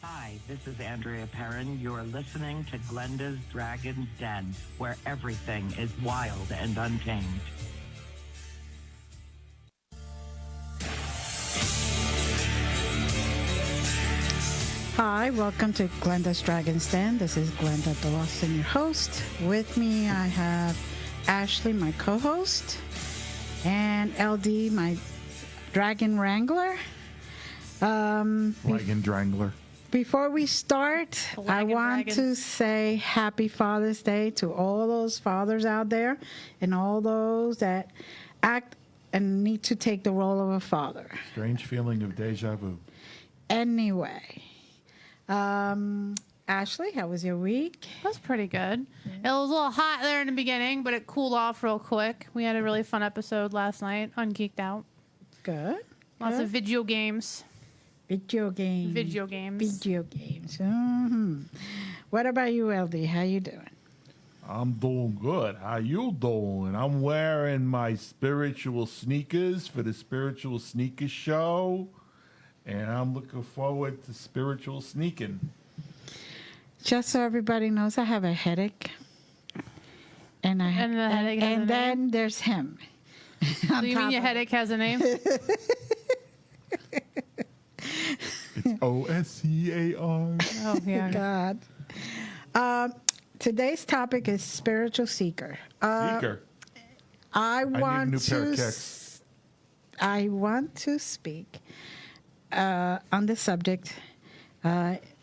Hi, this is Andrea Perrin. You're listening to Glenda's Dragon's Den, where everything is wild and untamed. Hi, welcome to Glenda's Dragon's Den. This is Glenda Dawson, your host. With me, I have Ashley, my co-host, and LD, my Dragon Wrangler. Dragon Drangler. Before we start, I want to say Happy Father's Day to all those fathers out there and all those that act and need to take the role of a father. Strange feeling of deja vu. Anyway, Ashley, how was your week? That was pretty good. It was a little hot there in the beginning, but it cooled off real quick. We had a really fun episode last night on Geeked Out. Good. Lots of video games. Video games. Video games. Video games. Mm-hmm. What about you, LD? How you doing? I'm doing good. How you doing? I'm wearing my spiritual sneakers for the Spiritual Sneakers Show, and I'm looking forward to spiritual sneaking. Just so everybody knows, I have a headache, and then there's him. Do you mean your headache has a name? It's OSCAR. Oh, yeah. God. Today's topic is spiritual seeker. Seeker. I need a new pair of kicks. I want to speak on the subject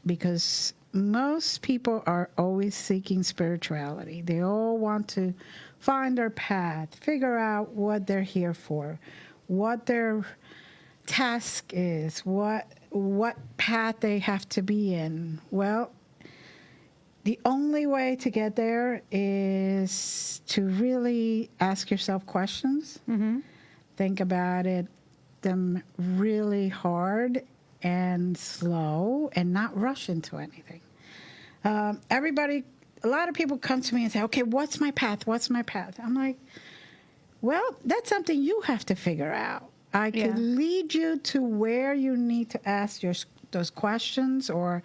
because most people are always seeking spirituality. They all want to find their path, figure out what they're here for, what their task is, what path they have to be in. Well, the only way to get there is to really ask yourself questions, think about them really hard and slow, and not rush into anything. A lot of people come to me and say, okay, what's my path? What's my path? I'm like, well, that's something you have to figure out. I could Yeah. lead you to where you need to ask those questions or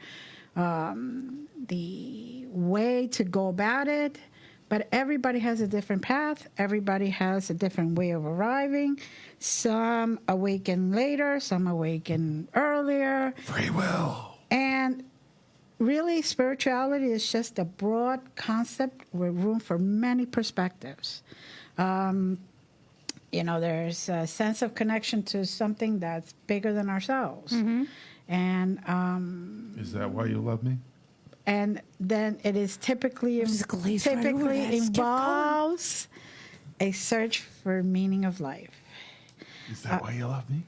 the way to go about it. But everybody has a different path. Everybody has a different way of arriving. Some awaken later, some awaken earlier. Free will. And really, spirituality is just a broad concept with room for many perspectives. There's a sense of connection to something that's bigger than ourselves. And Is that why you love me? and then it is typically Just glaze right over typically that. Just keep going. involves a search for meaning of life. Is that why you love me?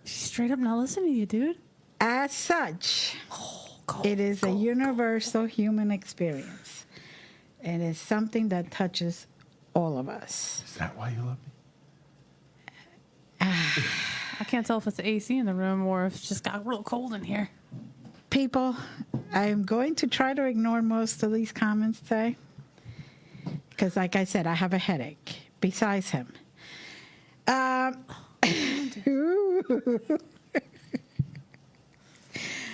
She's straight up not listening to you, dude. As such, Go, it is go, a universal human experience. And it's something that touches all of us. Is that why you love me? I can't tell if it's the AC in the room or if it's just got real cold in here. People, I'm going to try to ignore most of these comments today. Because like I said, I have a headache besides him.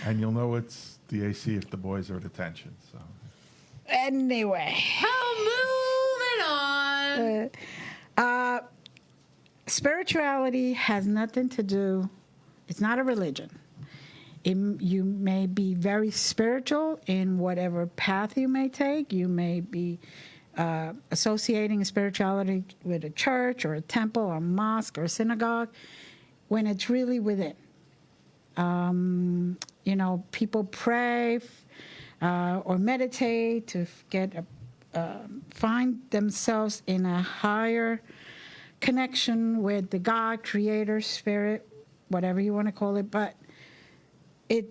And you'll know it's the AC if the boys are at attention. So Anyway. Oh, moving on. Spirituality has nothing to do, it's not a religion. You may be very spiritual in whatever path you may take. You may be associating spirituality with a church or a temple or a mosque or a synagogue when it's really within. People pray or meditate to find themselves in a higher connection with the God, creator, spirit, whatever you want to call it, but it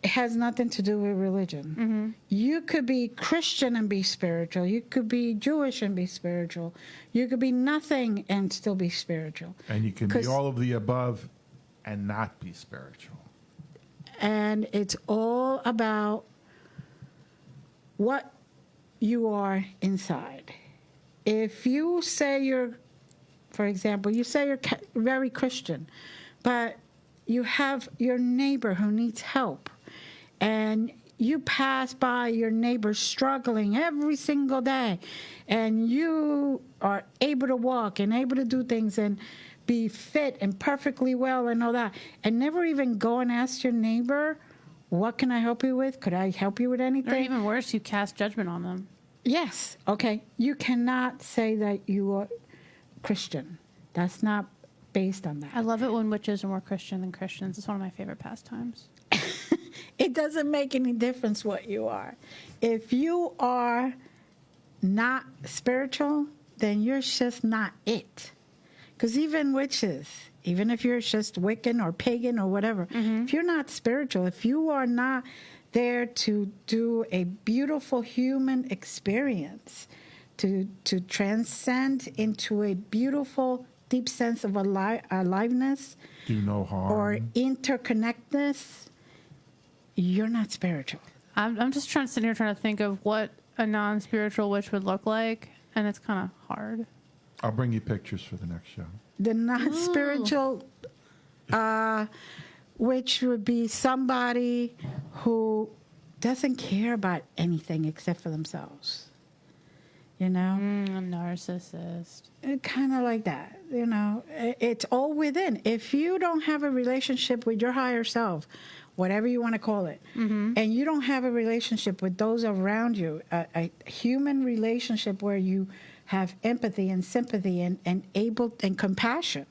has nothing to do with religion. You could be Christian and be spiritual. You could be Jewish and be spiritual. You could be nothing and still be spiritual. and you can be 'Cause- all of the above and not be spiritual. And it's all about what you are inside. If you say for example, you say you're very Christian, but you have your neighbor who needs help, and you pass by your neighbor struggling every single day, and you are able to walk and able to do things and be fit and perfectly well and all that, and never even go and ask your neighbor, what can I help you with? Could I help you with anything? Or even worse, you cast judgment on them. Yes. Okay. You cannot say that you are Christian. That's not based on I that. love it when witches are more Christian than Christians. It's one of my favorite pastimes. It doesn't make any difference what you are. If you are not spiritual, then you're just not it. Because even witches, even if you're just Wiccan or pagan or whatever, if you're not spiritual, if you are not there to do a beautiful human experience, to transcend into a beautiful, deep sense of aliveness Do no harm. or interconnectedness, you're not spiritual. I'm just sitting here trying to think of what a non-spiritual witch would look like, and it's kind of hard. I'll bring you pictures for the next show. The non-spiritual, which would be somebody who doesn't care about anything except for themselves. You know? A narcissist. Kind of like that. You know? It's all within. If you don't have a relationship with your higher self, whatever you want to call it, and you don't have a relationship with those around you, a human relationship where you have empathy and sympathy and compassion,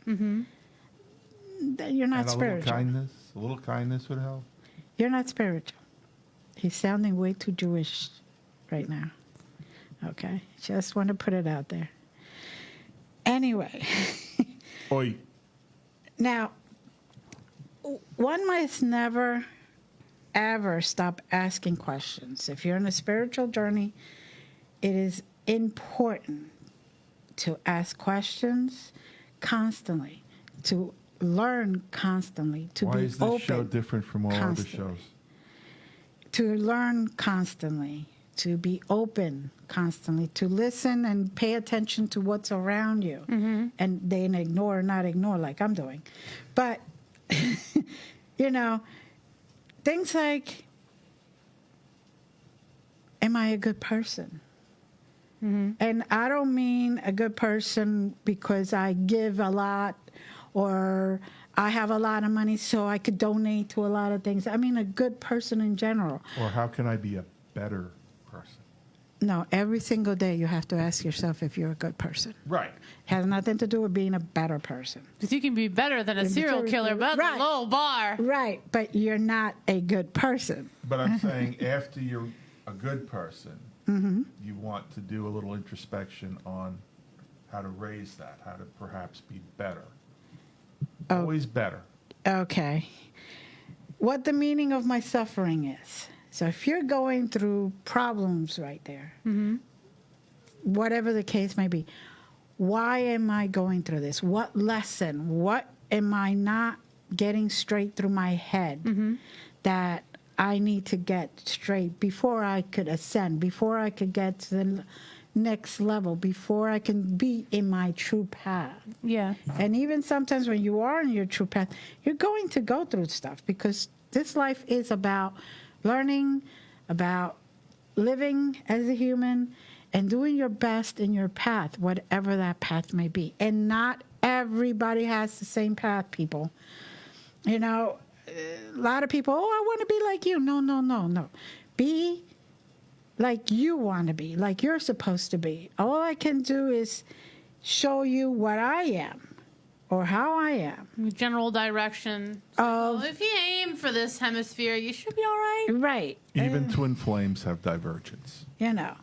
then you're not And spiritual. a little kindness would help. You're not spiritual. He's sounding way too Jewish right now. Okay, just want to put it out there. Anyway, Oi. now, one must never, ever stop asking questions. If you're on a spiritual journey, it is important to ask questions constantly, to learn constantly, to Why be is this open, show different from all other constantly. shows? to learn constantly, to be open constantly, to listen and pay attention to what's around you, and then ignore or not ignore like I'm doing. But, things like, am I a good person? And I don't mean a good person because I give a lot or I have a lot of money so I could donate to a lot of things. I mean a good person in general. Or how can I be a better person? No, every single day you have to ask yourself if you're a good person. Right. Has nothing to do with being a better person. Because you can be better than a serial killer, but that's a low bar. Right, but you're not a good person. But I'm saying after you're a good person, you want to do a little introspection on how to raise that, how to perhaps be better. Always better. Okay. What the meaning of my suffering is. So if you're going through problems right there, whatever the case may be, why am I going through this? What lesson? What am I not getting straight through my head that I need to get straight before I could ascend, before I could get to the next level, before I can be in my true path? Yeah. And even sometimes when you are in your true path, you're going to go through stuff because this life is about learning, about living as a human, and doing your best in your path, whatever that path may be. And not everybody has the same path, people. A lot of people, I want to be like you. No. Be like you want to be, like you're supposed to be. All I can do is show you what I am or how I am. General direction. So if you aim for this hemisphere, you should be all right. Right. Even twin flames have divergence.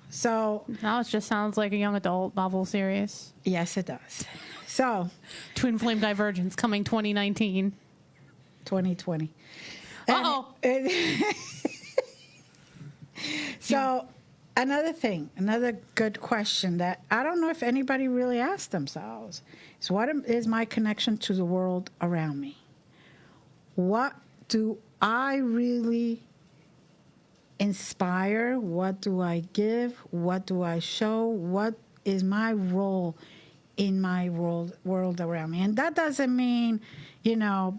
So. Now it just sounds like a young adult novel series. Yes, it does. So. Twin flame divergence coming 2019. 2020. Uh-oh. So another good question that I don't know if anybody really asked themselves is, what is my connection to the world around me? What do I really inspire? What do I give? What do I show? What is my role in my world around me? And that doesn't mean,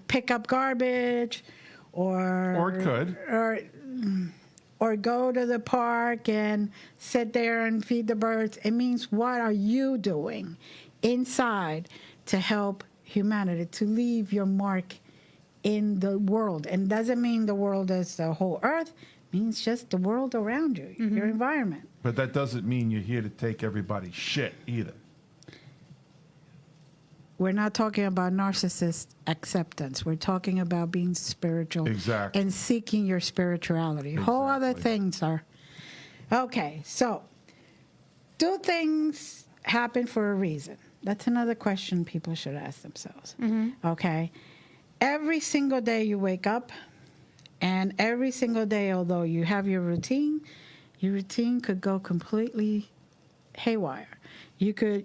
pick up garbage or it could. Or go to the park and sit there and feed the birds. It means, what are you doing inside to help humanity, to leave your mark in the world? And doesn't mean the world is the whole earth. It means just the world around you, your environment. But that doesn't mean you're here to take everybody's shit either. We're not talking about narcissist acceptance. We're talking about being spiritual. Exactly. And seeking your spirituality. Exactly. Whole other things are. Okay, so do things happen for a reason? That's another question people should ask themselves. Okay. Every single day you wake up, and every single day, although you have your routine could go completely haywire. You're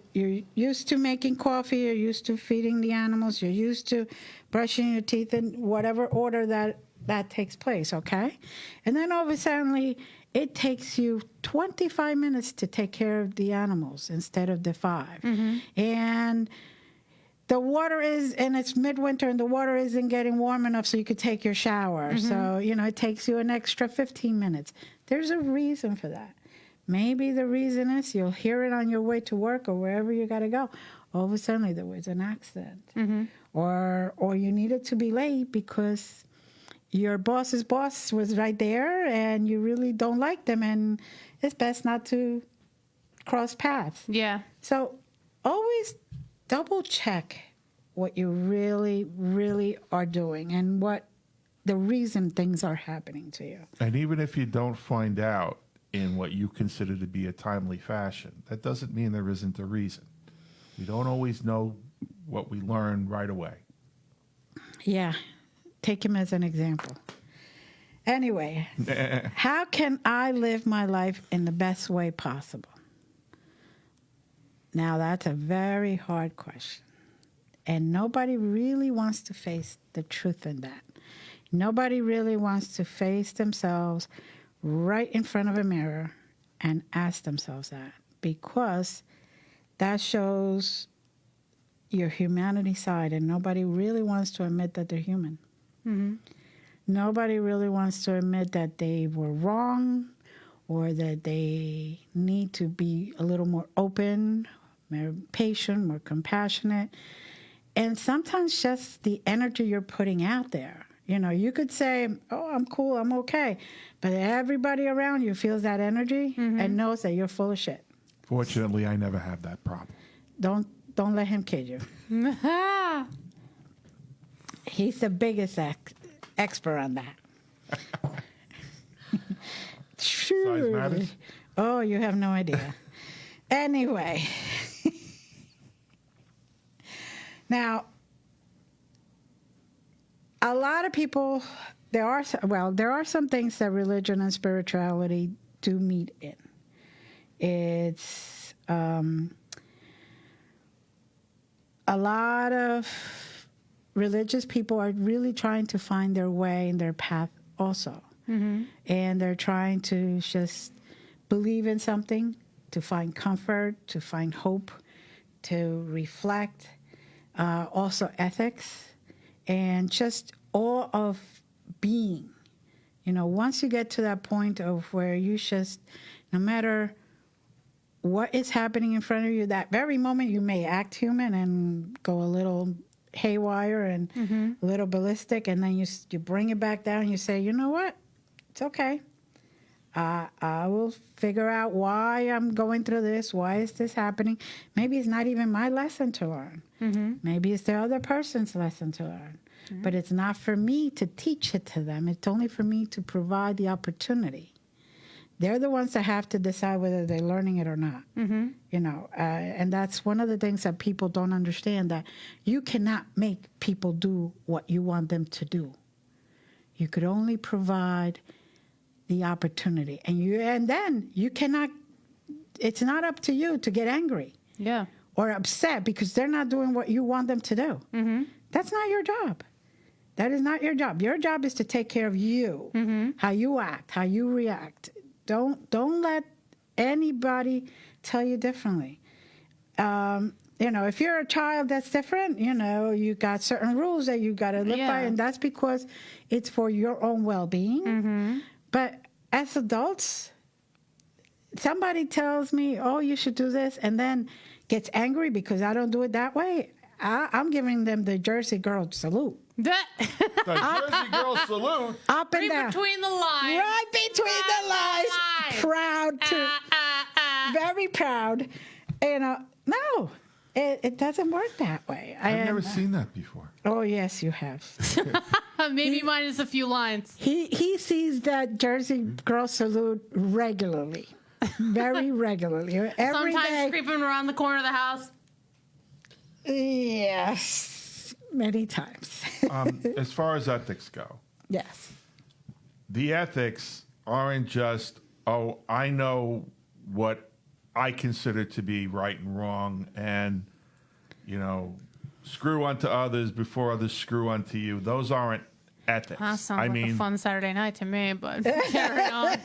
used to making coffee, you're used to feeding the animals, you're used to brushing your teeth in whatever order that takes place, okay? And then all of a sudden, it takes you 25 minutes to take care of the animals instead of the 5. And the water and it's midwinter and the water isn't getting warm enough so you could take your shower. So, it takes you an extra 15 minutes. There's a reason for that. Maybe the reason is you'll hear it on your way to work or wherever you got to go. All of a sudden, there was an accident. Or you needed to be late because your boss's boss was right there and you really don't like them and it's best not to cross paths. Yeah. So always double check what you really, really are doing and what the reason things are happening to you. And even if you don't find out in what you consider to be a timely fashion, that doesn't mean there isn't a reason. We don't always know what we learn right away. Yeah. Take him as an example. Anyway, how can I live my life in the best way possible? Now, that's a very hard question. And nobody really wants to face the truth in that. Nobody really wants to face themselves right in front of a mirror and ask themselves that, because that shows your humanity side, and nobody really wants to admit that they're human. Nobody really wants to admit that they were wrong, or that they need to be a little more open, more patient, more compassionate. And sometimes just the energy you're putting out there. You know, you could say, oh, I'm cool, I'm okay. But everybody around you feels that energy and knows that you're full of shit. Fortunately, I never have that problem. Don't let him kid you. He's the biggest expert on that. Sure. Size matters? Oh, you have no idea. Anyway. Now, a lot of people, there are some things that religion and spirituality do meet in. It's a lot of religious people are really trying to find their way and their path also. And they're trying to just believe in something, to find comfort, to find hope, to reflect, also ethics, and just all of being. You know, once you get to that point of where you just, no matter what is happening in front of you, that very moment you may act human and go a little haywire and a little ballistic, and then you bring it back down and you say, you know what? It's okay. I will figure out why I'm going through this. Why is this happening? Maybe it's not even my lesson to learn. Maybe it's the other person's lesson to learn. But it's not for me to teach it to them. It's only for me to provide the opportunity. They're the ones that have to decide whether they're learning it or not. You know, and that's one of the things that people don't understand, that you cannot make people do what you want them to do. You could only provide the opportunity, and then you cannot. It's not up to you to get angry, or upset because they're not doing what you want them to do. That's not your job. That is not your job. Your job is to take care of you, how you act, how you react. Don't let anybody tell you differently. You know, if you're a child that's different, you know, you got certain rules that you got to live by, and that's because it's for your own well-being. But as adults, somebody tells me, oh, you should do this, and then gets angry because I don't do it that way, I'm giving them the Jersey girl salute. The Jersey girl salute. Up and down. Between the lines. Right between the lines. Proud to. Very proud. You know, no, it doesn't work that way. I've never seen that before. Oh, yes, you have. Maybe minus a few lines. He sees that Jersey girl salute regularly. Very regularly. Every Sometimes day. creeping around the corner of the house. Yes, many times. As far as ethics go, Yes. the ethics aren't just, oh, I know what I consider to be right and wrong, and, you know, screw unto others before others screw unto you. Those aren't ethics. That sounds like a fun Saturday night to me, but carry on.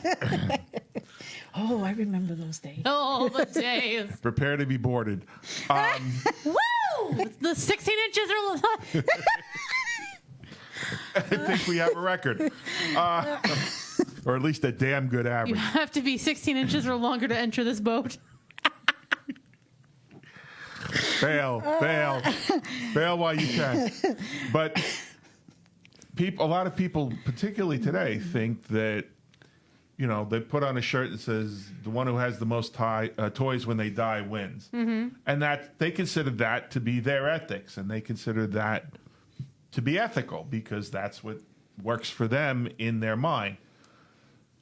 Oh, I remember those days. Oh, the days. Prepare to be boarded. Woo! The 16 inches are... I think we have a record. Or at least a damn good You average. have to be 16 inches or longer to enter this boat. Bail while you can. But a lot of people, particularly today, think that, you know, they put on a shirt that says the one who has the most toys when they die wins. And that they consider that to be their ethics, and they consider that to be ethical because that's what works for them in their mind.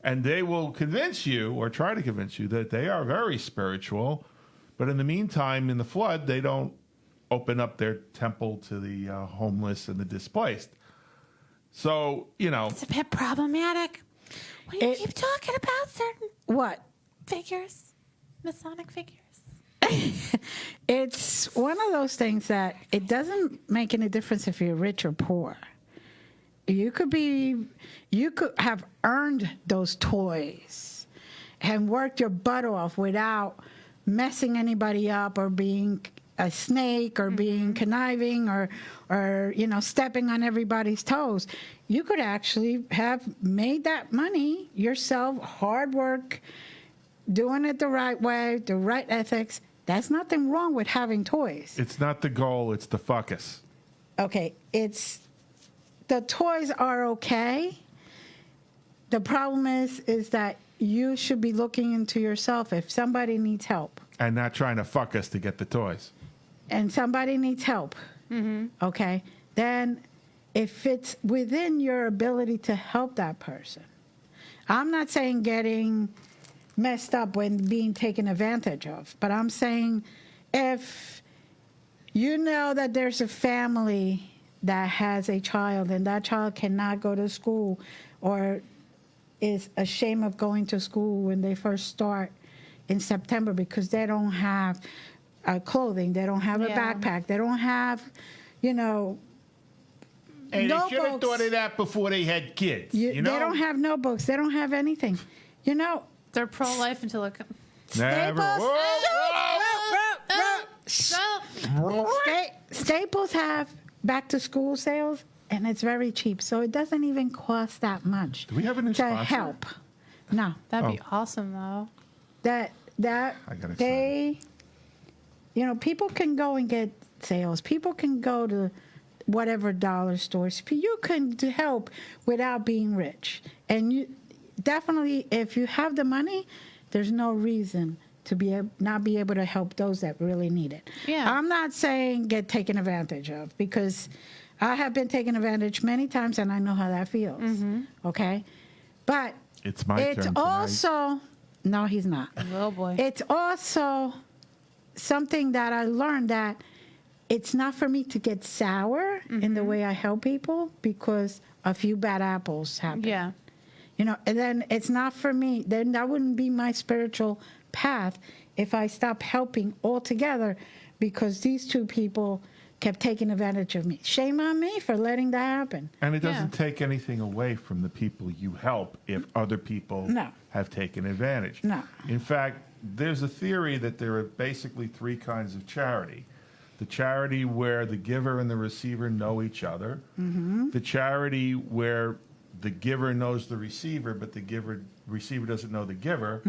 And they will convince you, or try to convince you, that they are very spiritual. But in the meantime, in the flood, they don't open up their temple to the homeless and the displaced. So, you know. It's a bit problematic when you keep talking about certain figures, Masonic figures. It's one of those things that it doesn't make any difference if you're rich or poor. You could have earned those toys and worked your butt off without messing anybody up or being a snake or being conniving or stepping on everybody's toes, you could actually have made that money yourself, hard work, doing it the right way, the right ethics. That's nothing wrong with having toys. It's not the goal, it's the focus. Okay, the toys are okay. The problem is that you should be looking into yourself. If somebody needs help And not trying to fuck us to get the toys. and somebody needs help, okay, then if it's within your ability to help that person, I'm not saying getting messed up when being taken advantage of, but I'm saying if you know that there's a family that has a child and that child cannot go to school or is ashamed of going to school when they first start in September because they don't have clothing, they don't have a backpack, they don't have, Hey, they should have notebooks. thought of that before they had kids. They don't have notebooks, they don't have anything. They're pro-life until it Never. Staples have back to school sales, and it's very cheap, so it doesn't even cost that much. Do we have a new to sponsor? help? No, That'd be awesome, though. that I got they, people can go and get sales. People can go to whatever dollar stores. You can help without being rich, and you definitely, if you have the money, there's no reason to not be able to help those that really need it. Yeah. I'm not saying get taken advantage of, because I have been taken advantage many times and I know how that feels. Okay? But It's my turn it's tonight. also, no, he's not. Oh, boy. It's also something that I learned that it's not for me to get sour in the way I help people because a few bad apples happen. Yeah. And then it's not for me. Then that wouldn't be my spiritual path if I stop helping altogether because these two people kept taking advantage of me. Shame on me for letting that happen. And it doesn't take anything away from the people you help if other people No. have taken advantage. No. In fact, there's a theory that there are basically three kinds of charity. The charity where the giver and the receiver know each other. The charity where the giver knows the receiver, but the receiver doesn't know the giver.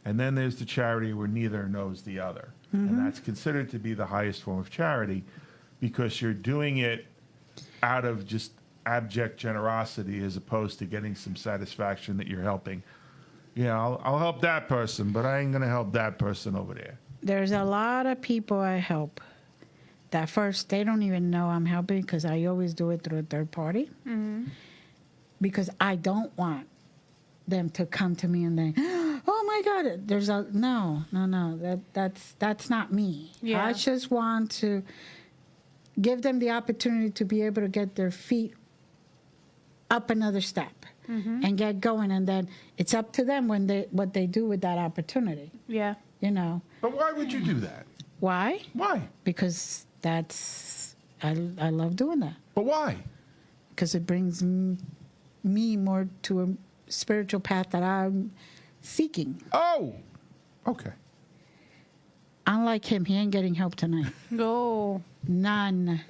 And then there's the charity where neither knows the other. And that's considered to be the highest form of charity because you're doing it out of just abject generosity as opposed to getting some satisfaction that you're helping. Yeah, I'll help that person, but I ain't going to help that person over there. There's a lot of people I help that first, they don't even know I'm helping because I always do it through a third party. Because I don't want them to come to me and then, oh my God, that's not me. Yeah. I just want to give them the opportunity to be able to get their feet up another step and get going, and then it's up to them what they do with that opportunity. Yeah. But why would you do that? Why? Why? Because I love doing that. But why? Because it brings me more to a spiritual path that I'm seeking. Oh, okay. Unlike him, he ain't getting help tonight. Go. None.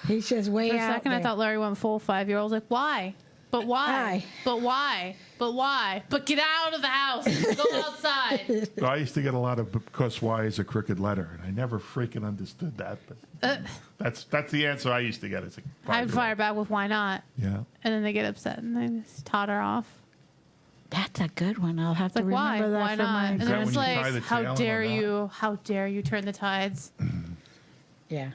He's just way For a out second, there. I thought Larry went full 5-year-old. Like, why? But why? Why? But why? But why? But get out of the house. Go outside. I used to get a lot of because why is a crooked letter, and I never freaking understood that. But that's the answer I used to get. It's like I'd fire back with why not? Yeah. And then they get upset and they just totter off. That's a good one. I'll have It's like, to why? remember that Why for not? my... And Is then that it's when you tie like, the how tail dare and all you? How dare you turn the tides? Yeah.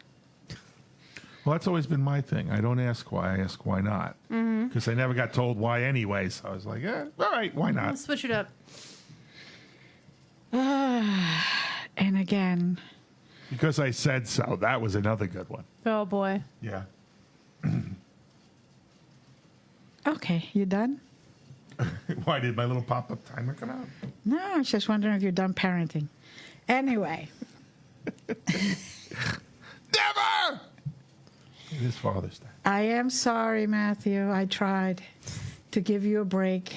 Well, that's always been my thing. I don't ask why. I ask why not. Because I never got told why anyway. So I was like, all right, why not? Let's switch it up. And again, Because I said so. That was another good one. Oh, boy. Yeah. okay, you done? Why did my little pop-up timer come out? No, I was just wondering if you're done parenting. Anyway. Never! It is Father's Day. I am sorry, Matthew. I tried to give you a break.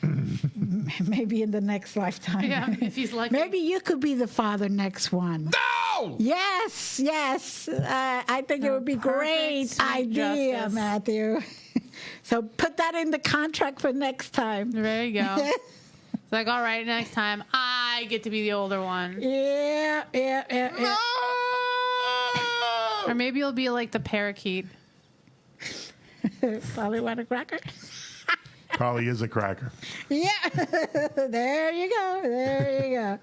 Maybe in the next lifetime. Yeah, if he's lucky. Maybe you could be the father next one. No! Yes, yes. I think it would be Perfect, great sweet idea, justice. Matthew. So put that in the contract for next time. There you go. It's like, all right, next time I get to be the older one. Yeah. No! Or maybe you'll be like the parakeet. Probably want a cracker. Probably is a cracker. Yeah. There you go. There you go.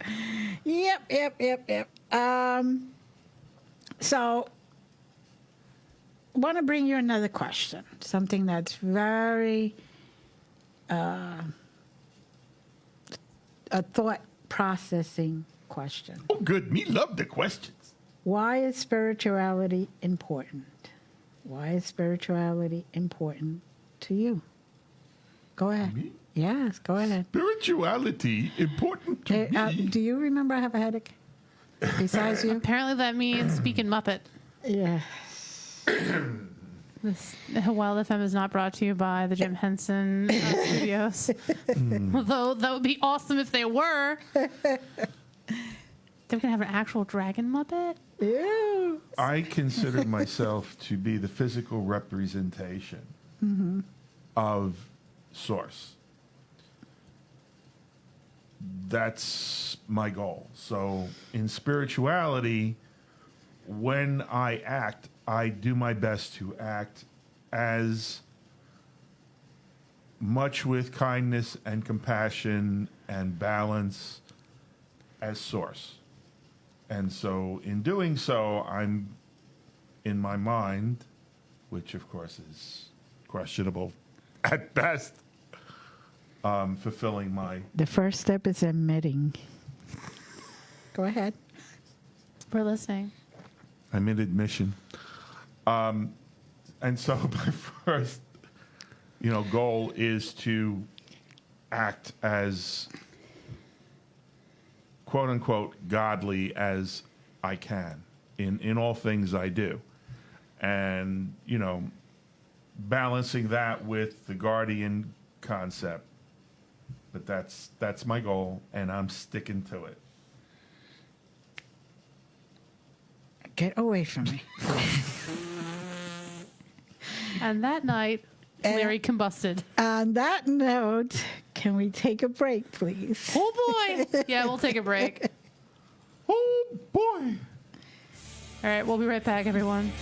Yep. So, want to bring you another question. Something that's very a thought processing question. Oh, good. Me love the questions. Why is spirituality important? Why is spirituality important to you? Go ahead. Me? Yes, go ahead. Spirituality important to me. Do you remember I have a headache? Besides you? Apparently that means speaking Muppet. Yeah. This Wild FM is not brought to you by the Jim Henson Studios. Although that would be awesome if they were. Then we can have an actual dragon Muppet. Yeah. I consider myself to be the physical representation of Source. That's my goal. So in spirituality, when I act, I do my best to act as much with kindness and compassion and balance as Source. And so in doing so, I'm, in my mind, which of course is questionable at best, fulfilling my... The first step is admitting. Go ahead. We're listening. I'm in admission. And so my first, goal is to act as quote unquote godly as I can in all things I do. And, balancing that with the guardian concept. But that's my goal, and I'm sticking to it. Get away from me. And that night, Larry combusted. On that note, can we take a break, please? Oh boy! Yeah, we'll take a break. Oh, boy. All right, we'll be right back, everyone.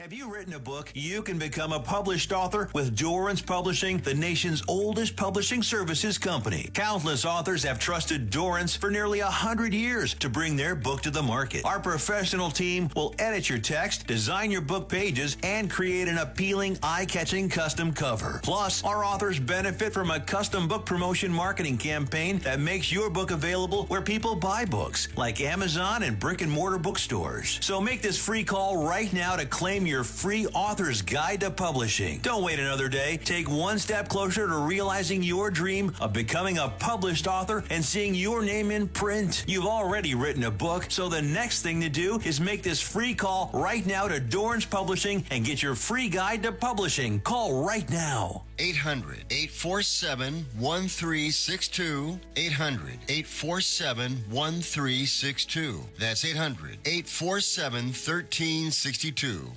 Have you written a book? You can become a published author with Dorrance Publishing, the nation's oldest publishing services company. Countless authors have trusted Dorrance for nearly 100 years to bring their book to the market. Our professional team will edit your text, design your book pages, and create an appealing, eye-catching custom cover. Plus, our authors benefit from a custom book promotion marketing campaign that makes your book available where people buy books, like Amazon and brick-and-mortar bookstores. So make this free call right now to claim your free author's guide to publishing. Don't wait another day. Take one step closer to realizing your dream of becoming a published author and seeing your name in print. You've already written a book, so the next thing to do is make this free call right now to Dorrance Publishing and get your free guide to publishing. Call right now. 800-847-1362. 800-847-1362. That's 800-847-1362.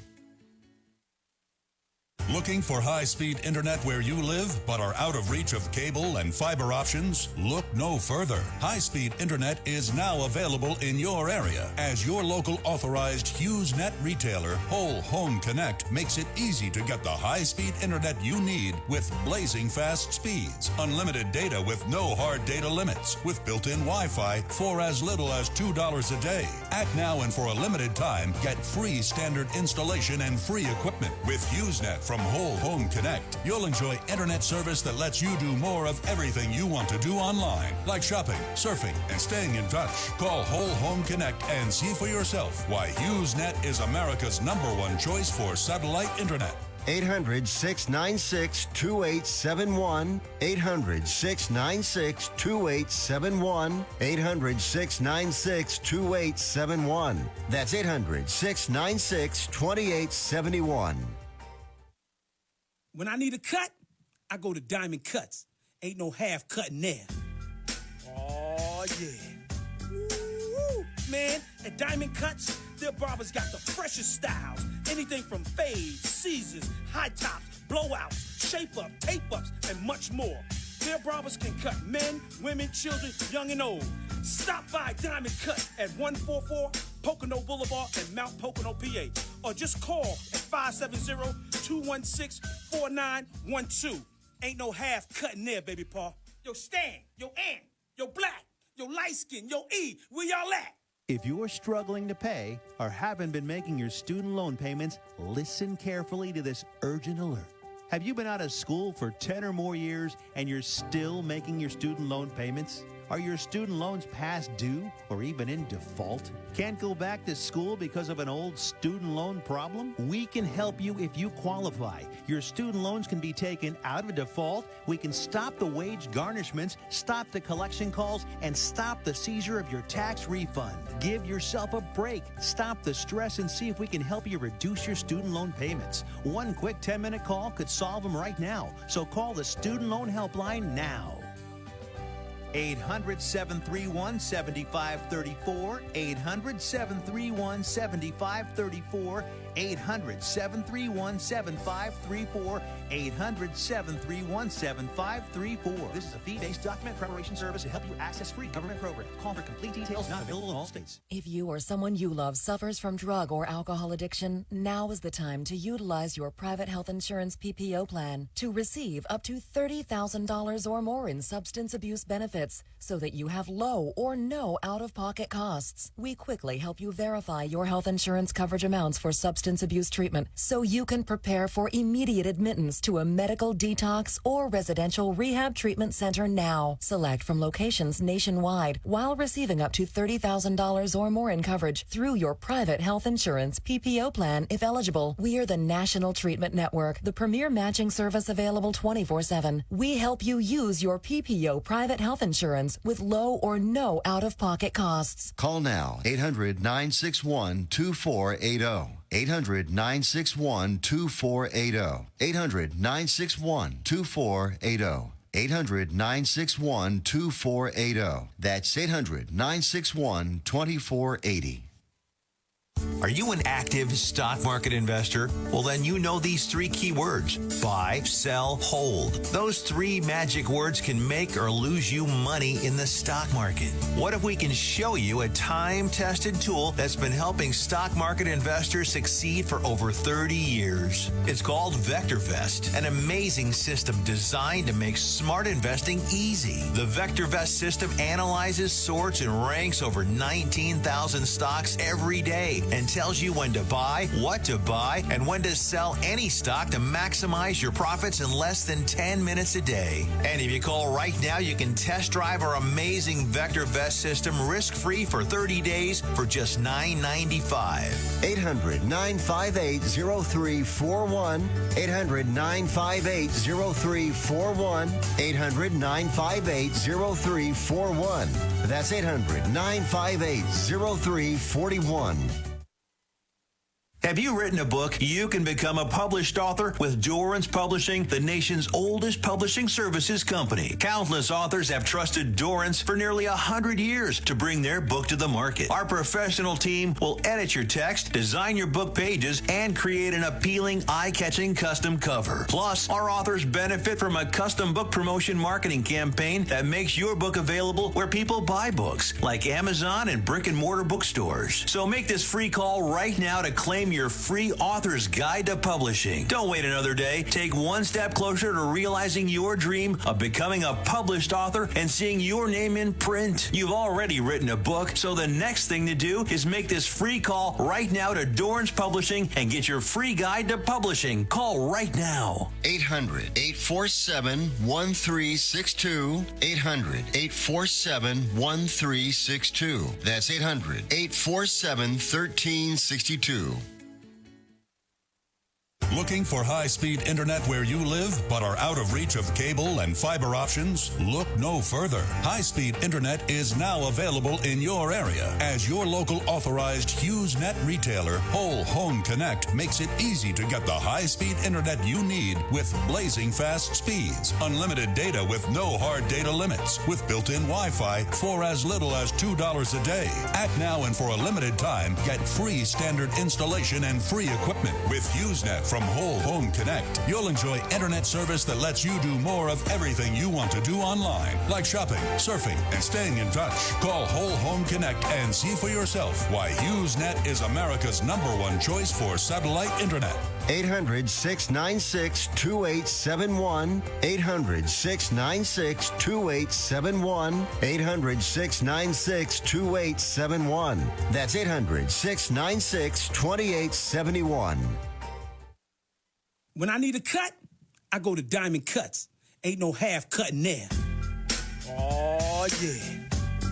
Looking for high-speed internet where you live but are out of reach of cable and fiber options? Look no further. High-speed internet is now available in your area as your local authorized HughesNet retailer, Whole Home Connect, makes it easy to get the high-speed internet you need with blazing fast speeds, unlimited data with no hard data limits, with built-in Wi-Fi for as little as $2 a day. Act now and for a limited time, get free standard installation and free equipment with HughesNet from Whole Home Connect. You'll enjoy internet service that lets you do more of everything you want to do online, like shopping, surfing, and staying in touch. Call Whole Home Connect and see for yourself why HughesNet is America's #1 choice for satellite internet. 800-696-2871. 800-696-2871. 800-696-2871. That's 800-696-2871. When I need a cut, I go to Diamond Cuts. Ain't no half cutting there. Oh, yeah. Woo, man, at Diamond Cuts, their barbers got the freshest styles. Anything from fades, Caesars, high tops, blowouts, shape-up, tape-ups, and much more. Their barbers can cut men, women, children, young and old. Stop by Diamond Cut at 144 Pocono Boulevard in Mount Pocono, PA. Or just call at 570-216-4912. Ain't no half cutting there, baby paw. Yo, Stan, yo, Ant, yo, Black, yo, Light Skin, yo, E, where y'all at? If you're struggling to pay or haven't been making your student loan payments, listen carefully to this urgent alert. Have you been out of school for 10 or more years and you're still making your student loan payments? Are your student loans past due or even in default? Can't go back to school because of an old student loan problem? We can help you if you qualify. Your student loans can be taken out of default. We can stop the wage garnishments, stop the collection calls, and stop the seizure of your tax refund. Give yourself a break. Stop the stress and see if we can help you reduce your student loan payments. One quick 10-minute call could solve them right now. So call the Student Loan Helpline now. 800-731-7534, 800-731-7534, 800-731-7534, 800-731-7534. This is a fee-based document preparation service to help you access free government programs. Call for complete details, not available in all states. If you or someone you love suffers from drug or alcohol addiction, now is the time to utilize your private health insurance PPO plan to receive up to $30,000 or more in substance abuse benefits so that you have low or no out-of-pocket costs. We quickly help you verify your health insurance coverage amounts for substance abuse treatment so you can prepare for immediate admittance to a medical detox or residential rehab treatment center now. Select from locations nationwide while receiving up to $30,000 or more in coverage through your private health insurance PPO plan if eligible. We are the National Treatment Network, the premier matching service available 24/7. We help you use your PPO private health insurance with low or no out-of-pocket costs. Call now, 800-961-2480. 800-961-2480. 800-961-2480. 800-961-2480. That's 800-961-2480. Are you an active stock market investor? Well, then you know these three key words: buy, sell, hold. Those three magic words can make or lose you money in the stock market. What if we can show you a time-tested tool that's been helping stock market investors succeed for over 30 years? It's called VectorVest, an amazing system designed to make smart investing easy. The VectorVest system analyzes, sorts, and ranks over 19,000 stocks every day and tells you when to buy, what to buy, and when to sell any stock to maximize your profits in less than 10 minutes a day. And if you call right now, you can test drive our amazing VectorVest system risk-free for 30 days for just $9.95. 800-958-0341. 800-958-0341. 800-958-0341. That's 800-958-0341. Have you written a book? You can become a published author with Dorrance Publishing, the nation's oldest publishing services company. Countless authors have trusted Dorrance for nearly 100 years to bring their book to the market. Our professional team will edit your text, design your book pages, and create an appealing, eye-catching custom cover. Plus, our authors benefit from a custom book promotion marketing campaign that makes your book available where people buy books, like Amazon and brick-and-mortar bookstores. So make this free call right now to claim your free author's guide to publishing. Don't wait another day. Take one step closer to realizing your dream of becoming a published author and seeing your name in print. You've already written a book, so the next thing to do is make this free call right now to Dorrance Publishing and get your free guide to publishing. Call right now. 800-847-1362. 800-847-1362. That's 800-847-1362. Looking for high-speed internet where you live but are out of reach of cable and fiber options? Look no further. High-speed internet is now available in your area as your local authorized HughesNet retailer, Whole Home Connect, makes it easy to get the high-speed internet you need with blazing fast speeds, unlimited data with no hard data limits, with built-in Wi-Fi for as little as $2 a day. Act now and for a limited time, get free standard installation and free equipment with HughesNet from Whole Home Connect. You'll enjoy internet service that lets you do more of everything you want to do online, like shopping, surfing, and staying in touch. Call Whole Home Connect and see for yourself why HughesNet is America's #1 choice for satellite internet. 800-696-2871. 800-696-2871. 800-696-2871. That's 800-696-2871. When I need a cut, I go to Diamond Cuts. Ain't no half cutting there. Oh, yeah.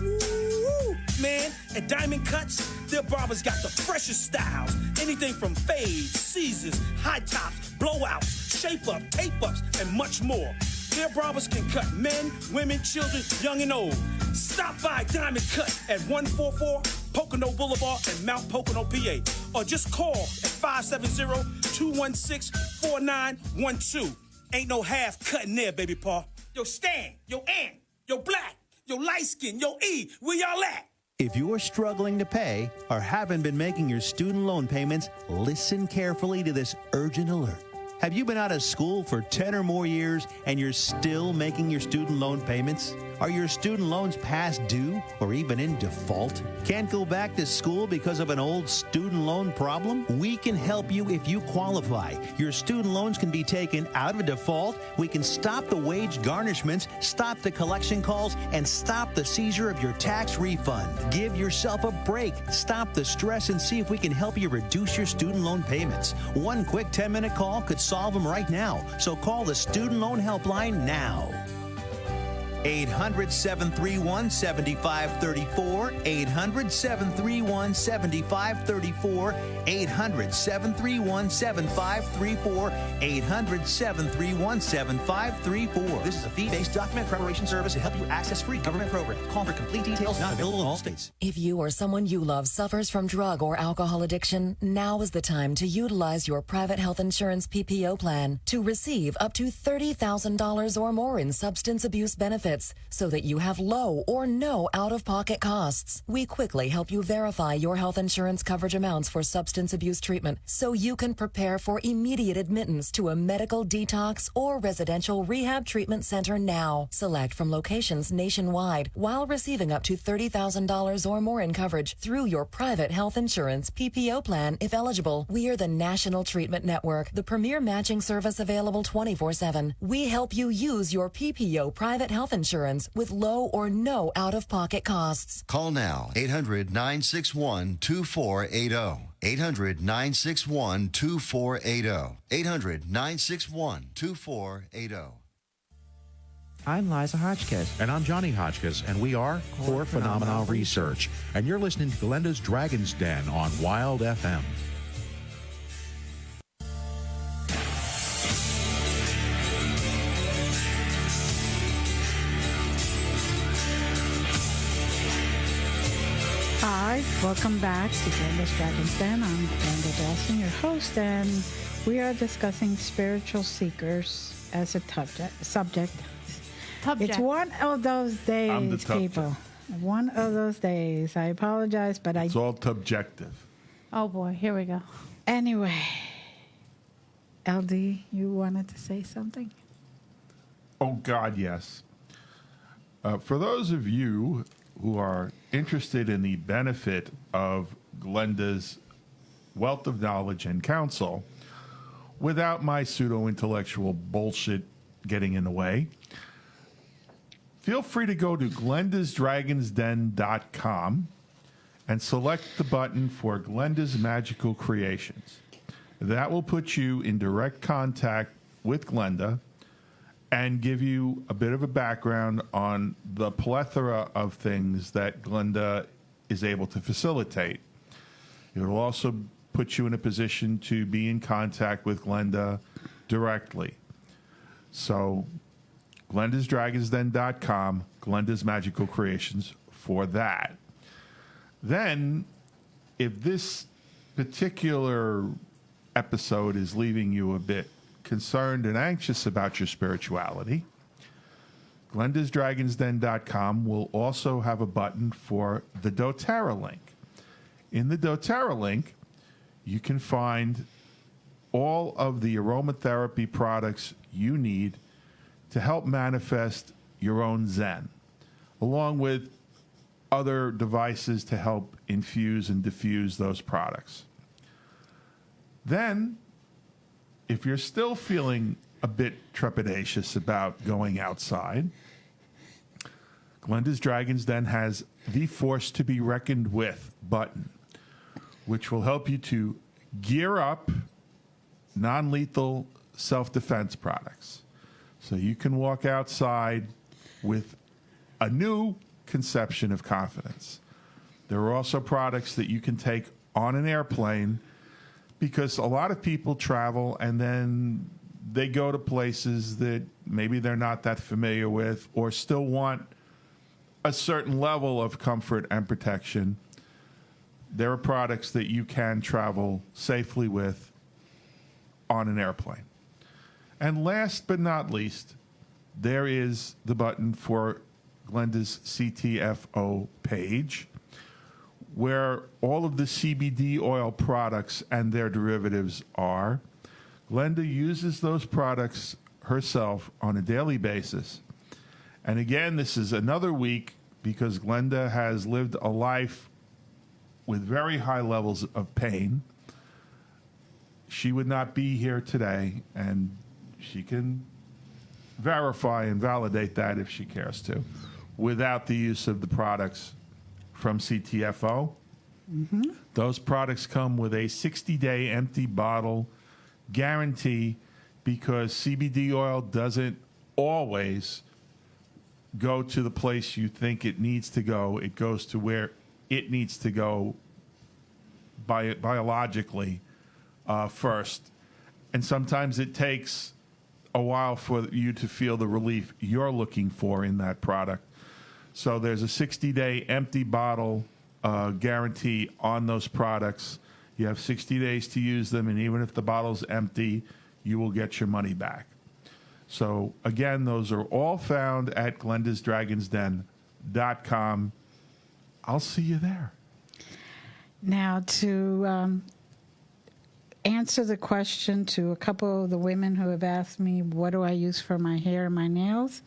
Woo, man, at Diamond Cuts, their barbers got the freshest styles. Anything from fades, Caesars, high tops, blowouts, shape-up, tape-ups, and much more. Their barbers can cut men, women, children, young and old. Stop by Diamond Cut at 144 Pocono Boulevard in Mount Pocono, PA. Or just call at 570-216-4912. Ain't no half cutting there, baby paw. Yo, Stan, yo, Ant, yo, Black, yo, Light Skin, yo, E, where y'all at? If you're struggling to pay or haven't been making your student loan payments, listen carefully to this urgent alert. Have you been out of school for 10 or more years and you're still making your student loan payments? Are your student loans past due or even in default? Can't go back to school because of an old student loan problem? We can help you if you qualify. Your student loans can be taken out of default. We can stop the wage garnishments, stop the collection calls, and stop the seizure of your tax refund. Give yourself a break. Stop the stress and see if we can help you reduce your student loan payments. One quick 10-minute call could solve them right now. So call the Student Loan Helpline now. 800-731-7534, 800-731-7534, 800-731-7534, 800-731-7534. This is a fee-based document preparation service to help you access free government programs. Call for complete details, not available in all states. If you or someone you love suffers from drug or alcohol addiction, now is the time to utilize your private health insurance PPO plan to receive up to $30,000 or more in substance abuse benefits so that you have low or no out-of-pocket costs. We quickly help you verify your health insurance coverage amounts for substance abuse treatment so you can prepare for immediate admittance to a medical detox or residential rehab treatment center now. Select from locations nationwide while receiving up to $30,000 or more in coverage through your private health insurance PPO plan if eligible. We are the National Treatment Network, the premier matching service available 24/7. We help you use your PPO private health insurance with low or no out-of-pocket costs. Call now, 800-961-2480. 800-961-2480. 800-961-2480. I'm Liza Hotchkiss. And I'm Johnny Hotchkiss, and we are Core Phenomena Research. And you're listening to Glenda's Dragon's Den on Wild FM. Hi, welcome back to Glenda's Dragon's Den. I'm Glenda Dawson, your host, and we are discussing spiritual seekers as a subject. It's one of those days, people. One of those days. I apologize, but it's all subjective. Oh, boy. Here we go. Anyway, LD, you wanted to say something? Oh, God, yes. For those of you who are interested in the benefit of Glenda's wealth of knowledge and counsel, without my pseudo-intellectual bullshit getting in the way, feel free to go to glendasdragonsden.com and select the button for Glenda's Magical Creations. That will put you in direct contact with Glenda and give you a bit of a background on the plethora of things that Glenda is able to facilitate. It will also put put you in a position to be in contact with Glenda directly. So glendasdragonsden.com, Glenda's Magical Creations for that. Then, if this particular episode is leaving you a bit concerned and anxious about your spirituality, glendasdragonsden.com will also have a button for the doTERRA link. In the doTERRA link, you can find all of the aromatherapy products you need to help manifest your own Zen, along with other devices to help infuse and diffuse those products. Then, if you're still feeling a bit trepidatious about going outside, Glenda's Dragons Den has the Force to be Reckoned With button, which will help you to gear up non-lethal self-defense products. So you can walk outside with a new conception of confidence. There are also products that you can take on an airplane, because a lot of people travel and then they go to places that maybe they're not that familiar with or still want a certain level of comfort and protection. There are products that you can travel safely with on an airplane. And last but not least, there is the button for Glenda's CTFO page, where all of the CBD oil products and their derivatives are. Glenda uses those products herself on a daily basis. And again, this is another week because Glenda has lived a life with very high levels of pain. She would not be here today, and she can verify and validate that if she cares to, without the use of the products from CTFO. Mm-hmm. Those products come with a 60-day empty bottle guarantee, because CBD oil doesn't always go to the place you think it needs to go. It goes to where it needs to go biologically first. And sometimes it takes a while for you to feel the relief you're looking for in that product. So there's a 60-day empty bottle guarantee on those products. You have 60 days to use them, and even if the bottle's empty, you will get your money back. So again, those are all found at glendasdragonsden.com. I'll see you there. Now, to answer the question to a couple of the women who have asked me, what do I use for my hair and my nails?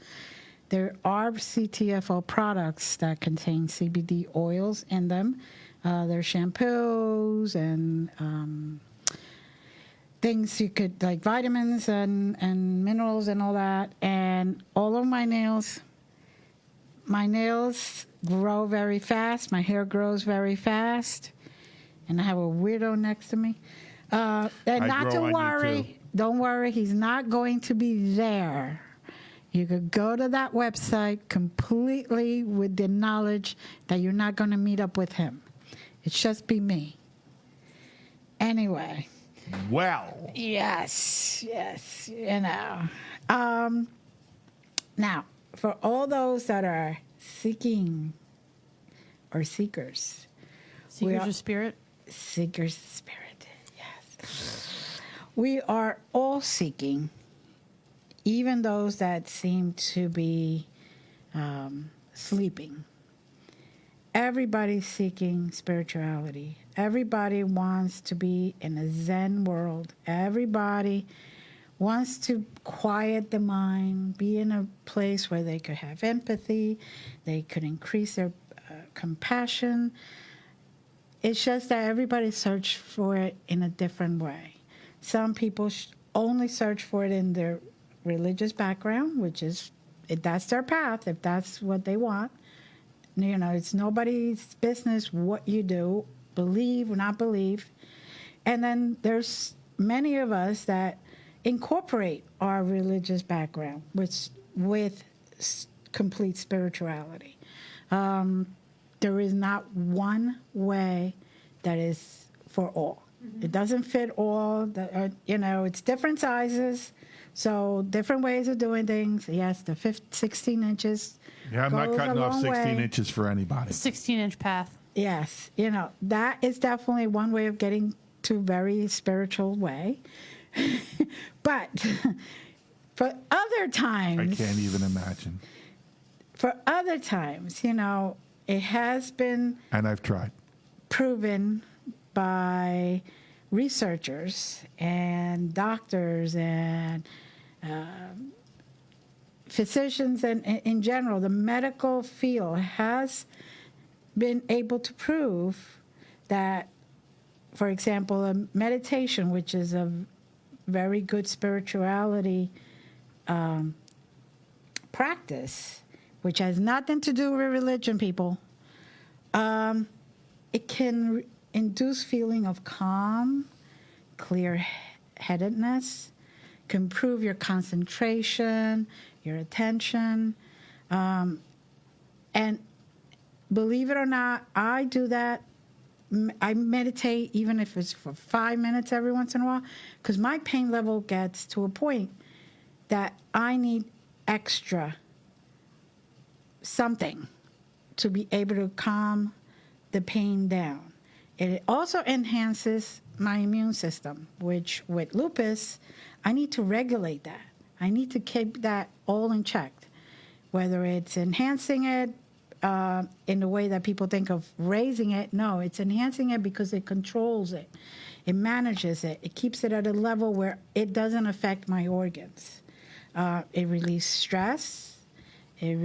There are CTFO products that contain CBD oils in them. There's shampoos and things you could, like vitamins and minerals and all that. And all of my nails grow very fast. My hair grows very fast. And I have a weirdo next to me. And not to worry. Don't worry. He's not going to be there. You could go to that website completely with the knowledge that you're not going to meet up with him. It's just be me. Anyway. Well. Yes, you know. Now, for all those that are seeking or seekers. Seekers of spirit? Seekers of spirit, yes. We are all seeking, even those that seem to be sleeping. Everybody's seeking spirituality. Everybody wants to be in a Zen world. Everybody wants to quiet the mind, be in a place where they could have empathy, they could increase their compassion. It's just that everybody search for it in a different way. Some people only search for it in their religious background, which is, if that's their path, if that's what they want. You know, it's nobody's business what you do, believe or not believe. And then there's many of us that incorporate our religious background with complete spirituality. There is not one way that is for all. It doesn't fit all. It's different sizes, so different ways of doing things. Yes, the 16 inches. Yeah, I'm not goes cutting a off long 16 way. inches for anybody. 16-inch path. Yes, that is definitely one way of getting to very spiritual way. But for other times, I can't even imagine. For other times, it has been And I've tried. proven by researchers and doctors and physicians and in general, the medical field has been able to prove that, for example, a meditation, which is a very good spirituality practice, which has nothing to do with religion, people, it can induce feeling of calm, clear-headedness, can improve your concentration, your attention, and believe it or not, I do that. I meditate even if it's for 5 minutes every once in a while, because my pain level gets to a point that I need extra something to be able to calm the pain down. It also enhances my immune system, which with lupus, I need to regulate that. I need to keep that all in check, whether it's enhancing it in the way that people think of raising it. No, it's enhancing it because it controls it. It manages it. It keeps it at a level where it doesn't affect my organs. It relieves stress. It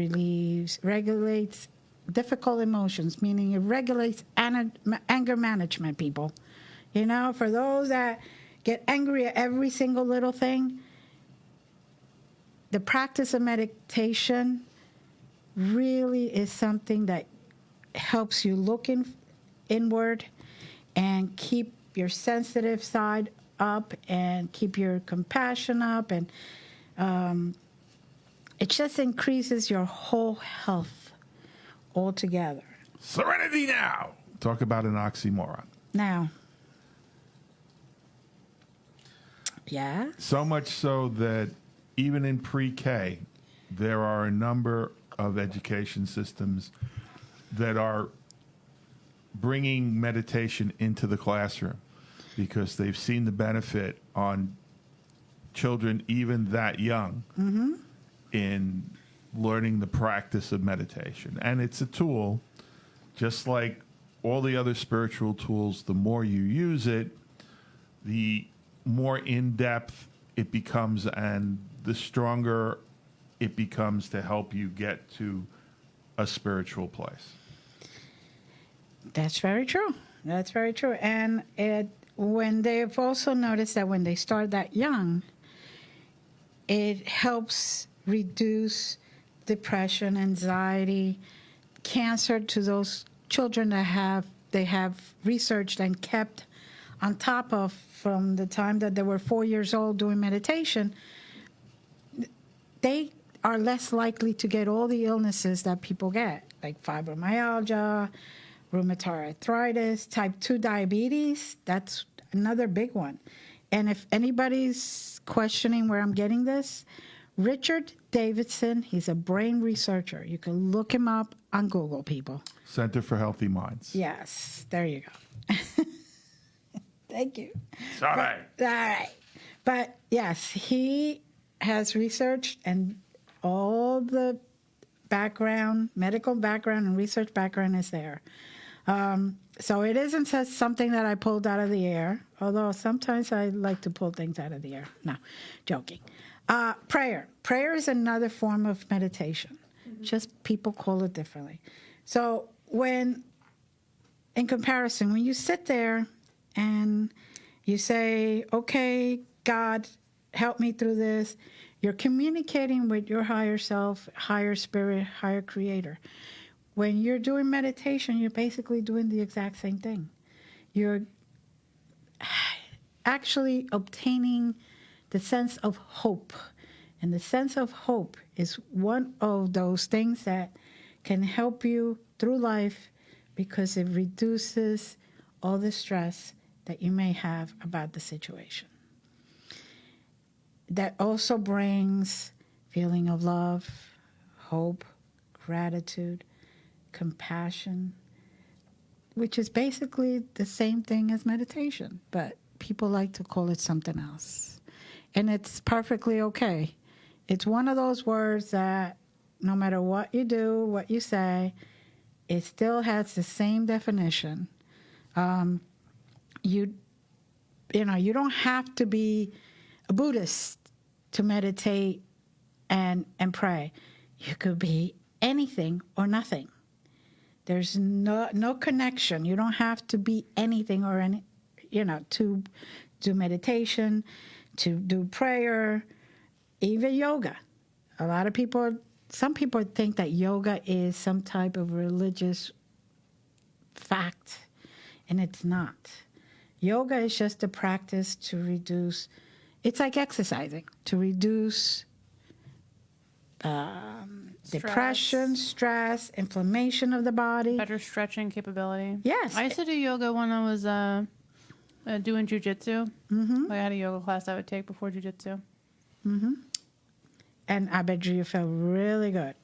regulates difficult emotions, meaning it regulates anger management, people. For those that get angry at every single little thing, the practice of meditation really is something that helps you look inward and keep your sensitive side up and keep your compassion up. And it just increases your whole health altogether. Serenity now. Talk about an oxymoron. Now, yeah. So much so that even in pre-K, there are a number of education systems that are bringing meditation into the classroom because they've seen the benefit on children even that young in learning the practice of meditation. And it's a tool, just like all the other spiritual tools. The more you use it, the more in-depth it becomes and the stronger it becomes to help you get to a spiritual place. That's very true. That's very true. And when they've also noticed that when they start that young, it helps reduce depression, anxiety, cancer to those children that they have researched and kept on top of from the time that they were 4 years old doing meditation. They are less likely to get all the illnesses that people get, like fibromyalgia, rheumatoid arthritis, type 2 diabetes. That's another big one. And if anybody's questioning where I'm getting this, Richard Davidson, he's a brain researcher. You can look him up on Google, people. Center for Healthy Minds. Yes, there you go. Thank you. It's all right. All right. But yes, he has researched and all the background, medical background and research background is there. So it isn't just something that I pulled out of the air, although sometimes I like to pull things out of the air. No, joking. Prayer. Prayer is another form of meditation. Just people call it differently. So in comparison, when you sit there and you say, okay, God, help me through this, you're communicating with your higher self, higher spirit, higher creator. When you're doing meditation, you're basically doing the exact same thing. You're actually obtaining the sense of hope. And the sense of hope is one of those things that can help you through life because it reduces all the stress that you may have about the situation. That also brings feeling of love, hope, gratitude, compassion, which is basically the same thing as meditation, but people like to call it something else. And it's perfectly okay. It's one of those words that no matter what you do, what you say, it still has the same definition. You don't have to be a Buddhist to meditate and pray. You could be anything or nothing. There's no connection. You don't have to be anything or any, to do meditation, to do prayer, even yoga. Some people think that yoga is some type of religious fact, and it's not. Yoga is just a practice to reduce, it's like exercising, to reduce depression, stress, inflammation of the body. Better stretching capability. Yes. I used to do yoga when I was doing jujitsu. Mm-hmm. I had a yoga class I would take before jujitsu. Mm-hmm. And I bet you felt really good.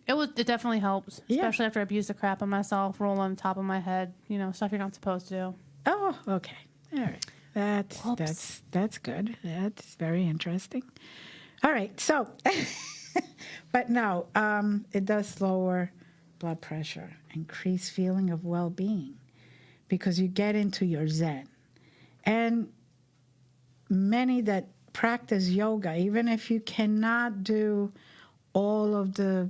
It definitely helps, Yeah. especially after I abused the crap on myself, roll on top of my head, stuff you're not supposed to do. Oh, okay. All right. That's good. That's very interesting. All right. So, but no, it does lower blood pressure, increase feeling of well-being, because you get into your zen. And many that practice yoga, even if you cannot do all of the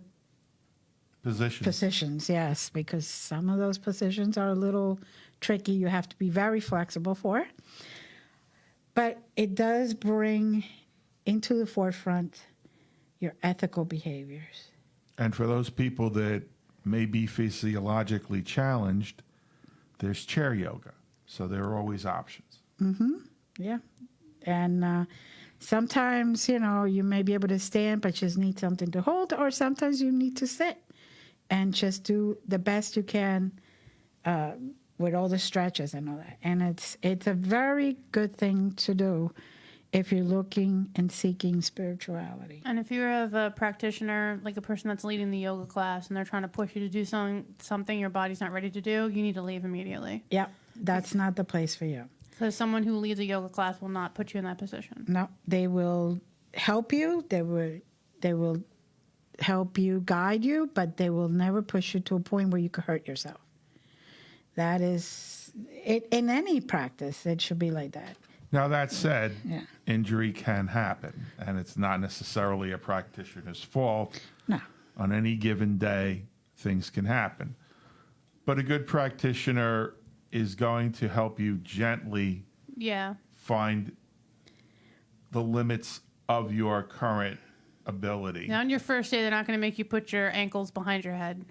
positions, yes, because some of those positions are a little tricky. You have to be very flexible for. But it does bring into the forefront your ethical behaviors. And for those people that may be physiologically challenged, there's chair yoga. So there are always options. Mm-hmm. Yeah. And sometimes, you may be able to stand, but just need something to hold, or sometimes you need to sit and just do the best you can with all the stretches and all that. And it's a very good thing to do if you're looking and seeking spirituality. And if you have a practitioner, like a person that's leading the yoga class, and they're trying to push you to do something your body's not ready to do, you need to leave immediately. Yep, that's not the place for you. So someone who leads a yoga class will not put you in that position. No, they will help you. They will help you, guide you, but they will never push you to a point where you could hurt yourself. That is, in any practice, it should be like that. Now, that said, Yeah. injury can happen, and it's not necessarily a practitioner's fault. No. On any given day, things can happen. But a good practitioner is going to help you gently find the limits of your current ability. Now, on your first day, they're not going to make you put your ankles behind your head,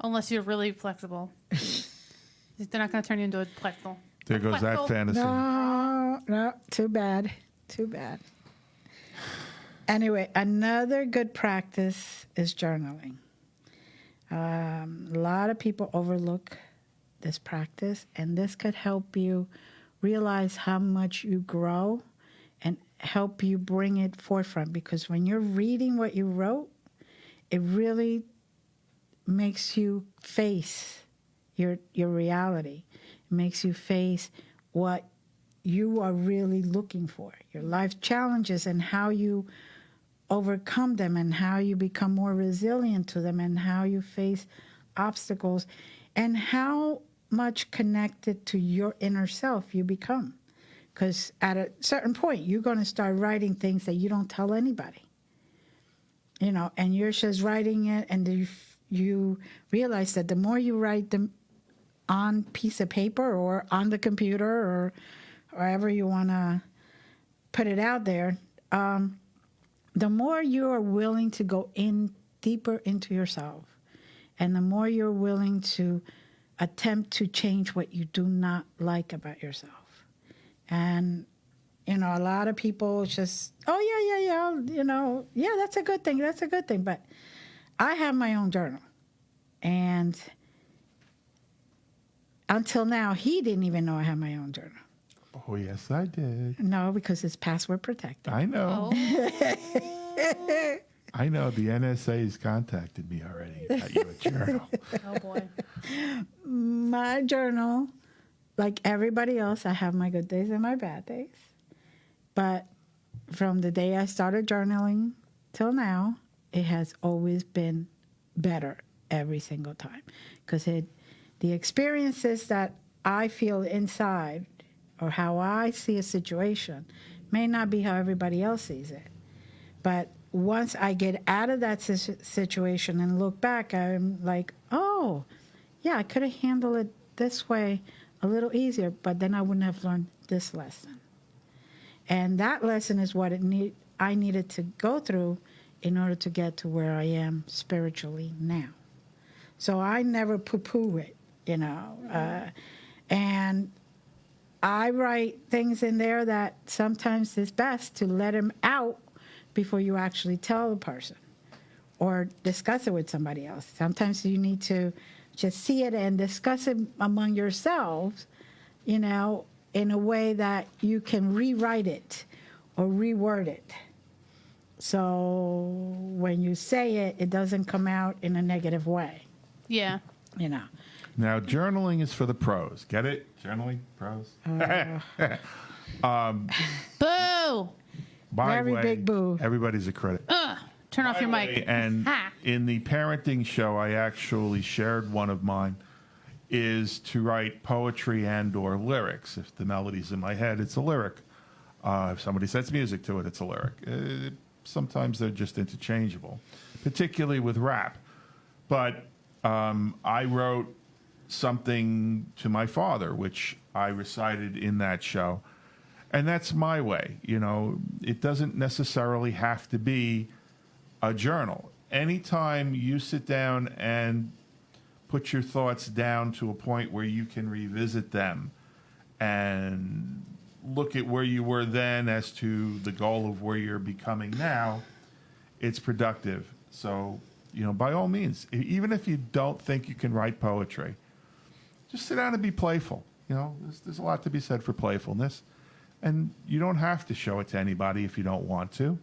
unless you're really flexible. They're not going to turn you into a pretzel. There goes that fantasy. No, too bad. Too bad. Anyway, another good practice is journaling. A lot of people overlook this practice, and this could help you realize how much you grow and help you bring it forefront, because when you're reading what you wrote, it really makes you face your reality. It makes you face what you are really looking for, your life challenges, and how you overcome them, and how you become more resilient to them, and how you face obstacles, and how much connected to your inner self you become. Because at a certain point, you're going to start writing things that you don't tell anybody. And you're just writing it, and you realize that the more you write them on piece of paper or on the computer or wherever you want to put it out there, the more you are willing to go in deeper into yourself, and the more you're willing to attempt to change what you do not like about yourself. And, a lot of people just, that's a good thing, that's a good thing. But I have my own journal, and until now, he didn't even know I had my own journal. Oh, yes, I did. No, because it's password protected. I know. Oh. I know. The NSA has contacted me already about your journal. Oh, boy. My journal, like everybody else, I have my good days and my bad days. But from the day I started journaling till now, it has always been better every single time. Because the experiences that I feel inside or how I see a situation may not be how everybody else sees it. But once I get out of that situation and look back, I'm like, oh, yeah, I could have handled it this way a little easier, but then I wouldn't have learned this lesson. And that lesson is what I needed to go through in order to get to where I am spiritually now. So I never poo-poo it, and I write things in there that sometimes it's best to let them out before you actually tell the person or discuss it with somebody else. Sometimes you need to just see it and discuss it among yourselves, in a way that you can rewrite it or reword it. So when you say it, it doesn't come out in a negative way. Yeah. Now, journaling is for the pros. Get it? Journaling? Pros? Boo! Very big boo. Everybody's a critic. Turn off your mic. And Ha. in the parenting show, I actually shared one of mine is to write poetry and or lyrics. If the melody's in my head, it's a lyric. If somebody sets music to it, it's a lyric. Sometimes they're just interchangeable, particularly with rap. But I wrote something to my father, which I recited in that show. And that's my way. It doesn't necessarily have to be a journal. Anytime you sit down and put your thoughts down to a point where you can revisit them and look at where you were then as to the goal of where you're becoming now, it's productive. So, by all means, even if you don't think you can write poetry, just sit down and be playful. There's a lot to be said for playfulness. And you don't have to show it to anybody if you don't want to.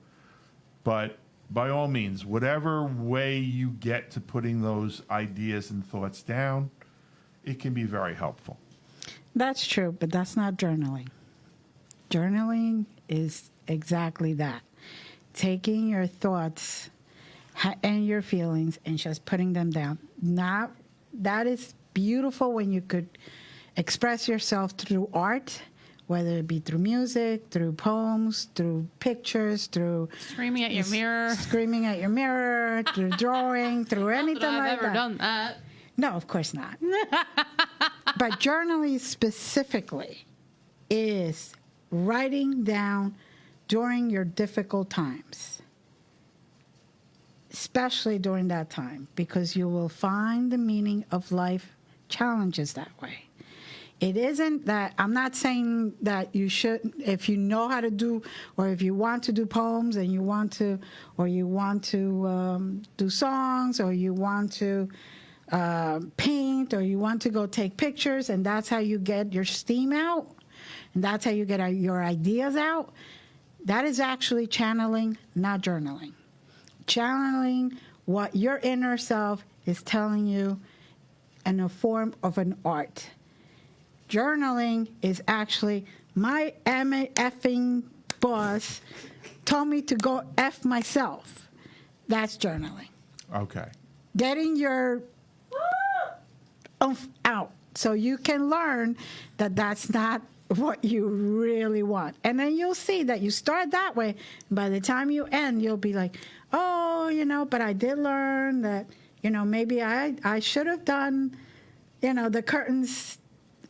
But by all means, whatever way you get to putting those ideas and thoughts down, it can be very helpful. That's true, but that's not journaling. Journaling is exactly that. Taking your thoughts and your feelings and just putting them down. That is beautiful when you could express yourself through art, whether it be through music, through poems, through pictures, through Screaming at your mirror. Through drawing, through anything like that. I've ever done that. No, of course not. But journaling specifically is writing down during your difficult times, especially during that time, because you will find the meaning of life challenges that way. It isn't that, I'm not saying that you should, if you know how to do, or if you want to do poems and you want to do songs, or you want to paint, or you want to go take pictures, and that's how you get your steam out, and that's how you get your ideas out. That is actually channeling, not journaling. Channeling what your inner self is telling you in a form of an art. Journaling is actually my effing boss told me to go F myself. That's journaling. Okay. Getting your oomph out so you can learn that that's not what you really want. And then you'll see that you start that way. By the time you end, you'll be like, oh, but I did learn that, maybe I should have done, the curtains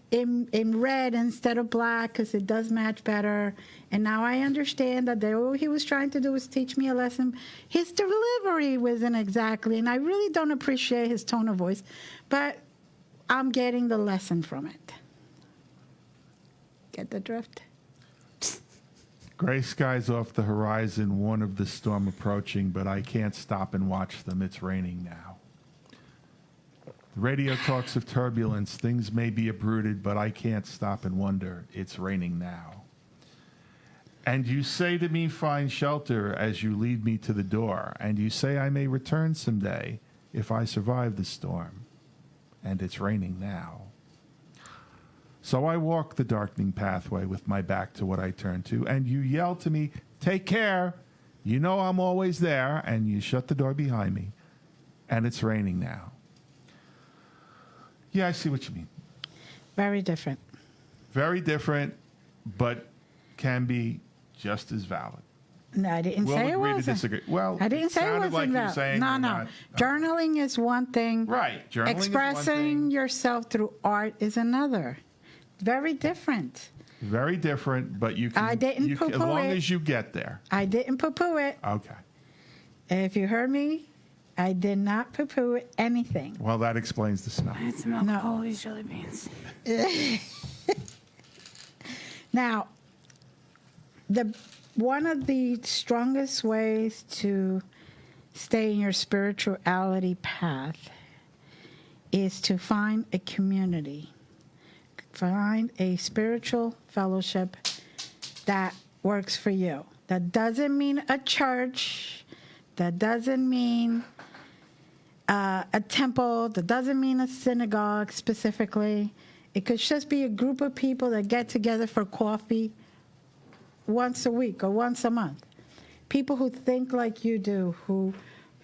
in red instead of black because it does match better. And now I understand that all he was trying to do was teach me a lesson. His delivery wasn't exactly, and I really don't appreciate his tone of voice, but I'm getting the lesson from it. Get the drift? Gray skies off the horizon, warn of the storm approaching, but I can't stop and watch them. It's raining now. The radio talks of turbulence. Things may be uprooted, but I can't stop and wonder. It's raining now. And you say to me, find shelter as you lead me to the door. And you say I may return someday if I survive the storm. And it's raining now. So I walk the darkening pathway with my back to what I turn to. And you yell to me, take care. You know I'm always there. And you shut the door behind me. And it's raining now. Yeah, I see what you mean. Very different. Very different, but can be just as valid. No, I didn't We'll say it agree to wasn't. disagree. Well, I didn't it say it sounded wasn't like you were valid. saying No, you're no. not. Journaling is one thing. Right. Journaling is one Expressing thing. yourself through art is another. Very different. Very different, but you can. I didn't you can, poo-poo as long it. as you get there. I didn't poo-poo it. Okay. If you heard me, I did not poo-poo anything. Well, that explains the smell. I smell all these jelly beans. Now, one of the strongest ways to stay in your spirituality path is to find a community. Find a spiritual fellowship that works for you. That doesn't mean a church. That doesn't mean a temple. That doesn't mean a synagogue specifically. It could just be a group of people that get together for coffee once a week or once a month. People who think like you do, who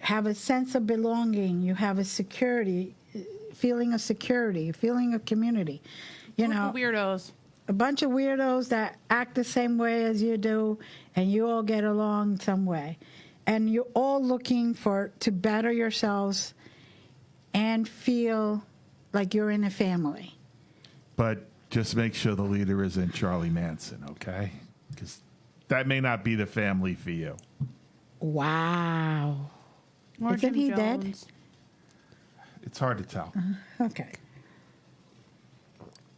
have a sense of belonging. You have a feeling of security, feeling of community. You know, Weirdos. a bunch of weirdos that act the same way as you do, and you all get along some way. And you're all looking to better yourselves and feel like you're in a family. But just make sure the leader isn't Charlie Manson, okay? Because that may not be the family for you. Wow. Or Isn't Jim he Jones. dead? It's hard to tell. Okay.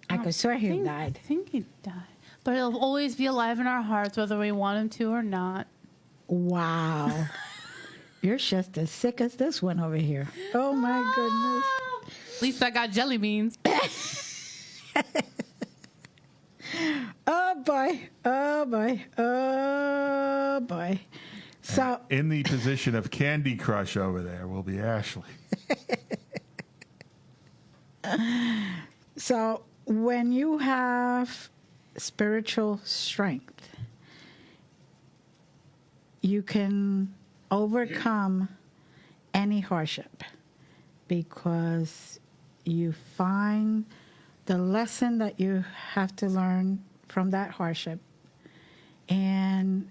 I could swear he died. I think he died. But he'll always be alive in our hearts, whether we want him to or not. Wow. You're just as sick as this one over here. Oh, my goodness. At least I got jelly beans. Oh, boy. Oh, boy. Oh, boy. So, in the position of Candy Crush over there will be Ashley. So when you have spiritual strength, you can overcome any hardship because you find the lesson that you have to learn from that hardship and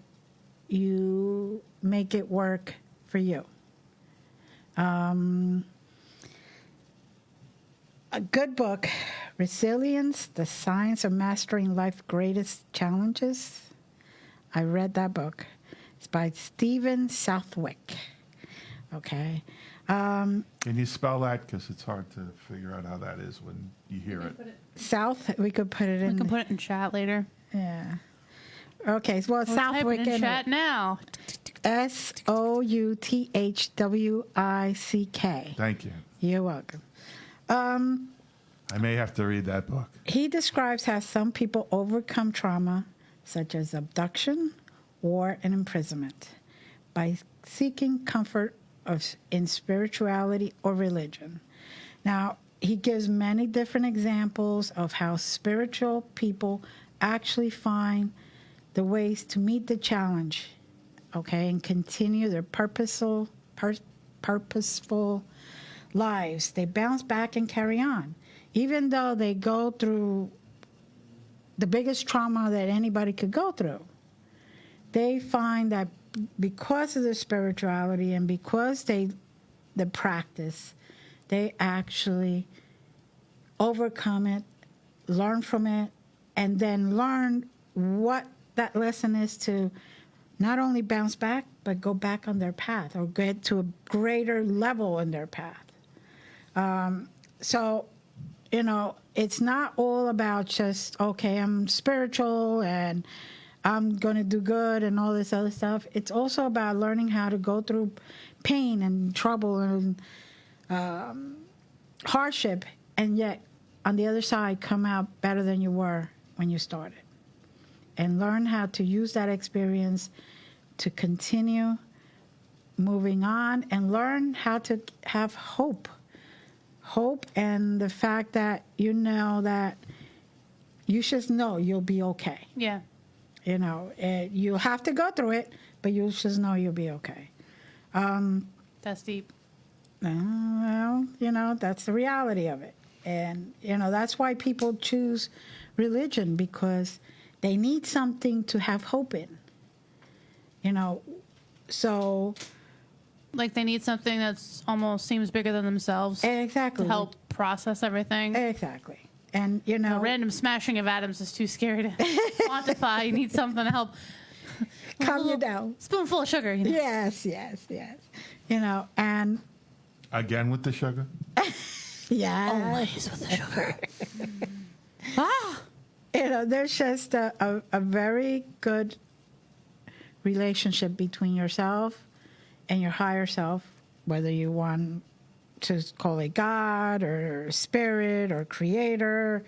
you make it work for you. A good book, Resilience, The Science of Mastering Life's Greatest Challenges. I read that book. It's by Stephen Southwick. Okay. Can you spell that? Because it's hard to figure out how that is when you hear it. We could put it in. We can put it in chat later. Yeah. Okay. Well, We'll Southwick type it in chat now. Southwick. Thank you. You're welcome. I may have to read that book. He describes how some people overcome trauma, such as abduction, war, and imprisonment, by seeking comfort in spirituality or religion. Now, he gives many different examples of how spiritual people actually find the ways to meet the challenge, okay, and continue their purposeful lives. They bounce back and carry on. Even though they go through the biggest trauma that anybody could go through, they find that because of their spirituality and because the practice, they actually overcome it, learn from it, and then learn what that lesson is to not only bounce back, but go back on their path or get to a greater level in their path. So, you know, it's not all about just, okay, I'm spiritual and I'm going to do good and all this other stuff. It's also about learning how to go through pain and trouble and hardship, and yet on the other side come out better than you were when you started. And learn how to use that experience to continue moving on, and learn how to have hope. Hope, and the fact that you know that you just know you'll be okay. Yeah. You know, you'll have to go through it, but you'll just know you'll be okay. That's deep. Well, you know, that's the reality of it. And, you know, that's why people choose religion, because they need something to have hope in. You know, so... Like they need something that's almost seems bigger than themselves. Exactly. To help process everything. Exactly. And, you know... A random smashing of atoms is too scary to quantify. You need something to help... Calm you down. Spoonful of sugar. You know? Yes, yes, yes. You know, and... Again with the sugar? Yeah. Always with the sugar. You know, there's just a very good relationship between yourself and your higher self, whether you want to call it God or spirit or creator,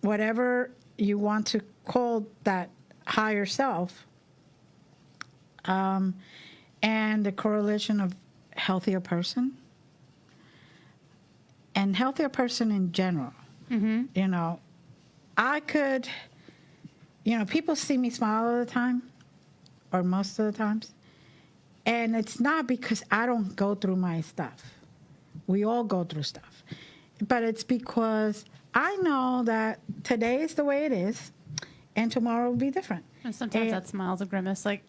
whatever you want to call that higher self, and the correlation of healthier person and healthier person in general. Mm-hmm. You know, I could, you know, people see me smile all the time, or most of the times. And it's not because I don't go through my stuff. We all go through stuff. But it's because I know that today is the way it is, and tomorrow will be different. And sometimes that smile's a grimace, like...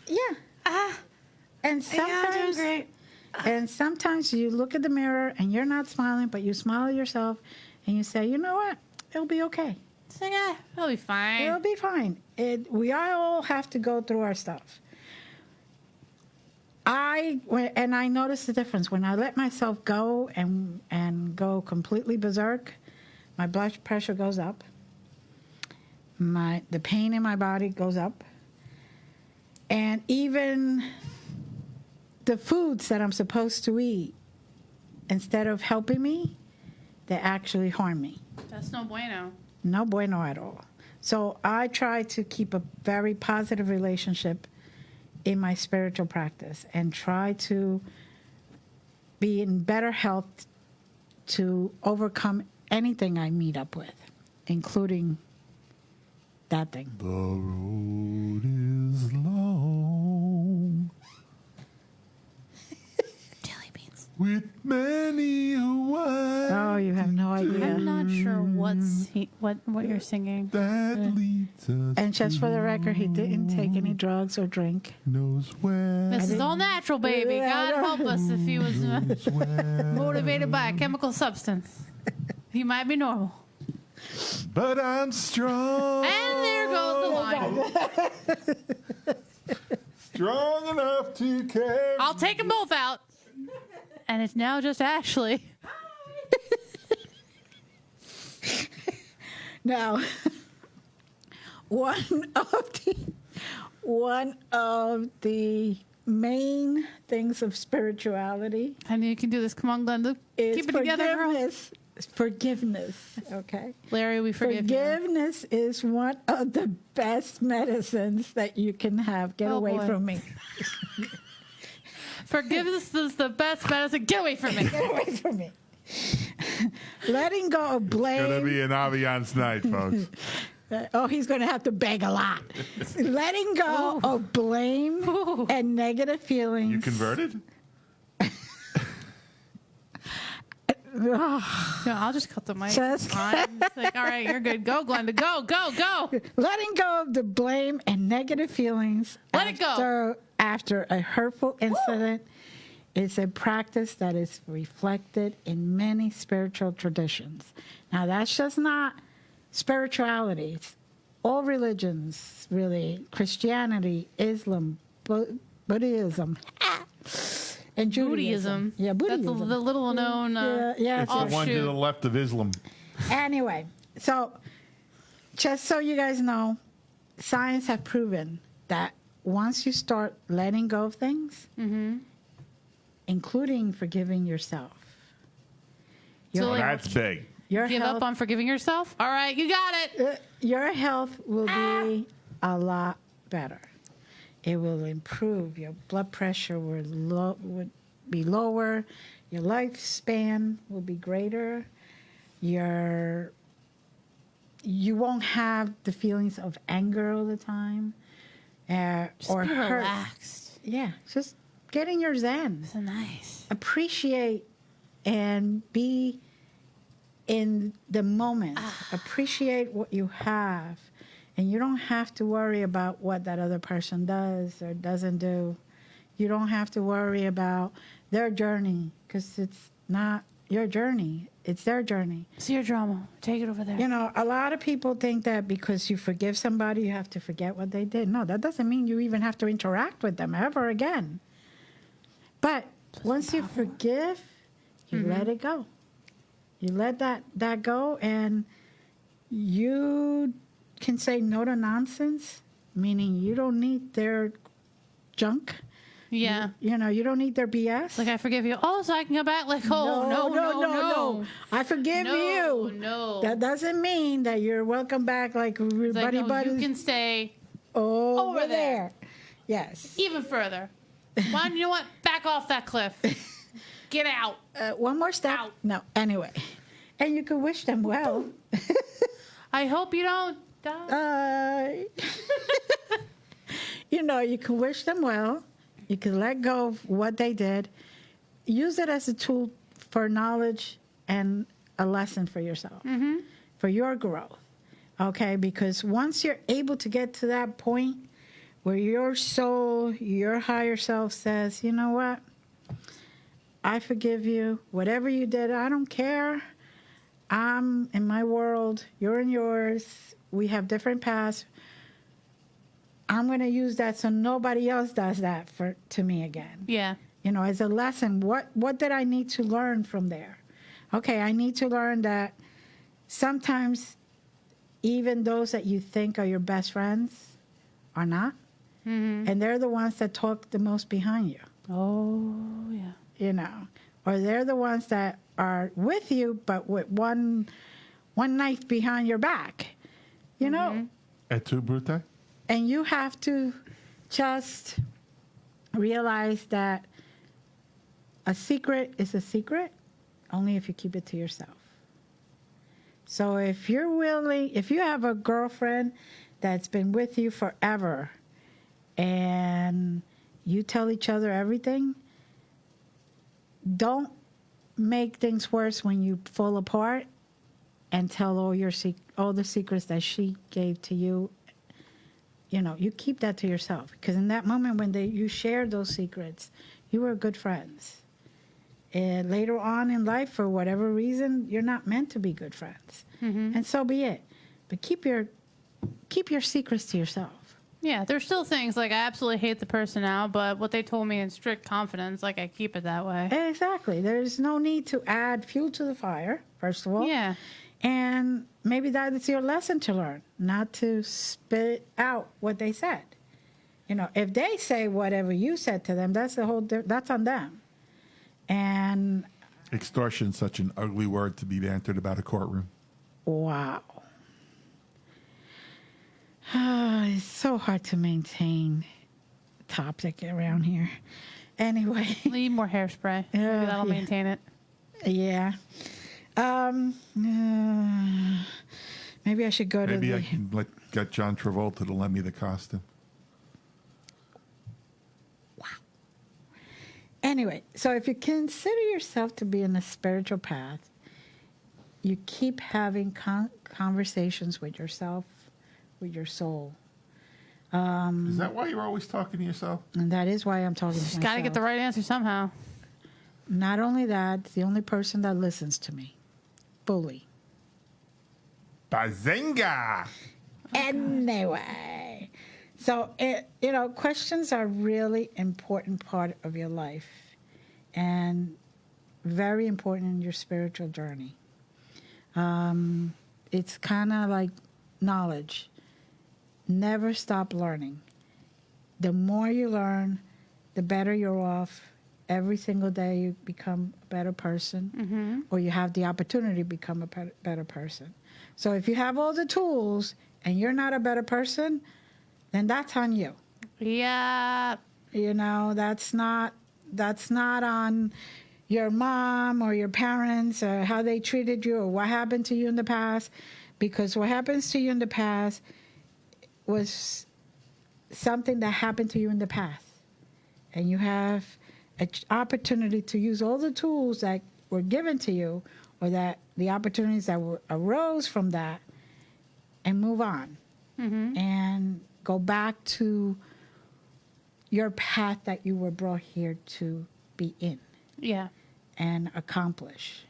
Yeah. And sometimes... Yeah, doing great. And sometimes you look at the mirror, and you're not smiling, but you smile at yourself, and you say, you know what? It'll be okay. So, yeah, it'll be fine. It'll be fine. We all have to go through our stuff. I notice the difference when I let myself go and go completely berserk. My blood pressure goes up. The pain in my body goes up, and even the foods that I'm supposed to eat, instead of helping me, they actually harm me. That's no bueno. No bueno at all. So I try to keep a very positive relationship in my spiritual practice and try to be in better health to overcome anything I meet up with, including that thing. The road is long. Jelly beans. With many who Oh, you have no idea. I'm not sure what you're singing. That leads us. And just for the record, he didn't take any drugs or drink. Knows where. This is all natural, baby. God help us if he was motivated by a chemical substance. He might be normal. But I'm strong. And there goes the line. Strong enough to carry. I'll take them both out. And it's now just Ashley. Now, one of the main things of spirituality. I knew you can do this. Come on, Glenda. Keep it together, girl. Forgiveness, okay? Larry, we forgive you. Forgiveness is one of the best medicines that you can have. Get away from me. Forgiveness is the best medicine. Get away from me. Get away from me. Letting go of blame. It's going to be an Aviance night, folks. He's going to have to beg a lot. Letting go of blame and negative feelings. You converted? No, I'll just cut the mic. Just like, all right, you're good. Go, Glenda. Go, go, go. Letting go of the blame and negative feelings. Let it go. After a hurtful incident is a practice that is reflected in many spiritual traditions. Now, that's just not spirituality. It's all religions, really. Christianity, Islam, Buddhism. And Judaism. Yeah, Buddhism. That's the little known It's the one to the left of Islam. Anyway, so just so you guys know, science have proven that once you start letting go of things, including forgiving yourself, So, like, That's big. Your give health, up on forgiving yourself? All right, you got it. your health will be a lot better. It will improve. Your blood pressure would be lower. Your lifespan will be greater. You won't have the feelings of anger all the time, or Be hurt. relaxed. Yeah, just get in your zen. So nice. Appreciate and be in the moment. Appreciate what you have. And you don't have to worry about what that other person does or doesn't do. You don't have to worry about their journey because it's not your journey. It's their journey. It's your drama. Take it over there. You know, a lot of people think that because you forgive somebody, you have to forget what they did. No, that doesn't mean you even have to interact with them ever again. But once you forgive, you let it go. You let that go, and you can say no to nonsense, meaning you don't need their junk. Yeah. You know, you don't need their BS. Like, I forgive you. Oh, so I can go back? Like, oh, no. I forgive you. No. That doesn't mean that you're welcome back like It's like, buddy no, buddies. you can stay over there. Yes. even further. Why, you know what? Back off that cliff. Get out. One more step. Out. No, anyway. And you can wish them well. I hope you don't die. You know, you can wish them well. You can let go of what they did. Use it as a tool for knowledge and a lesson for yourself, for your growth. Okay? Because once you're able to get to that point where your soul, your higher self says, you know what? I forgive you. Whatever you did, I don't care. I'm in my world. You're in yours. We have different paths. I'm going to use that so nobody else does that to me again. Yeah. You know, as a lesson, what did I need to learn from there? Okay, I need to learn that sometimes even those that you think are your best friends are not. And they're the ones that talk the most behind you. Oh, yeah. You know, or they're the ones that are with you, but with one knife behind your back, you know. Et tu, Brute? And you have to just realize that a secret is a secret only if you keep it to yourself. So if you're willing, if you have a girlfriend that's been with you forever and you tell each other everything, don't make things worse when you fall apart and tell all the secrets that she gave to you. You know, you keep that to yourself, because in that moment when you shared those secrets, you were good friends. And later on in life, for whatever reason, you're not meant to be good friends, and so be it. But keep your secrets to yourself. Yeah, there's still things like I absolutely hate the person now, but what they told me in strict confidence, like I keep it that way. Exactly. There's no need to add fuel to the fire, first of all. Yeah. And maybe that is your lesson to learn, not to spit out what they said. You know, if they say whatever you said to them, that's on them. And Extortion, such an ugly word to be bantered about a courtroom. wow. It's so hard to maintain topic around here. Anyway. Need more hairspray. Maybe that'll maintain it. Yeah. Maybe I should go to Maybe I can get John Travolta to lend me the costume. Wow. Anyway, so if you consider yourself to be in the spiritual path, you keep having conversations with yourself, with your soul. Is that why you're always talking to yourself? And that is why I'm talking to myself. Got to get the right answer somehow. Not only that, it's the only person that listens to me fully. Bazinga! Anyway, so, questions are really important part of your life and very important in your spiritual journey. It's kind of like knowledge. Never stop learning. The more you learn, the better you're off, every single day you become a better person, or you have the opportunity to become a better person. So if you have all the tools and you're not a better person, then that's on you. Yeah. You know, that's not on your mom or your parents or how they treated you or what happened to you in the past, because what happens to you in the past was something that happened to you in the past. And you have an opportunity to use all the tools that were given to you, or that the opportunities that arose from that, and move on. And go back to your path that you were brought here to be in. Yeah. And accomplish.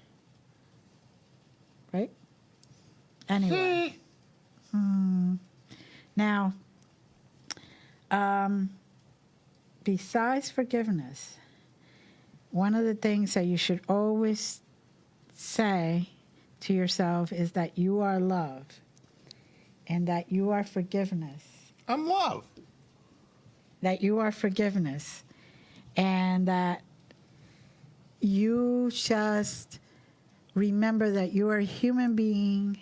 Right? Anyway. Now, besides forgiveness, one of the things that you should always say to yourself is that you are love and that you are forgiveness. I'm love. That you are forgiveness and that you just remember that you are a human being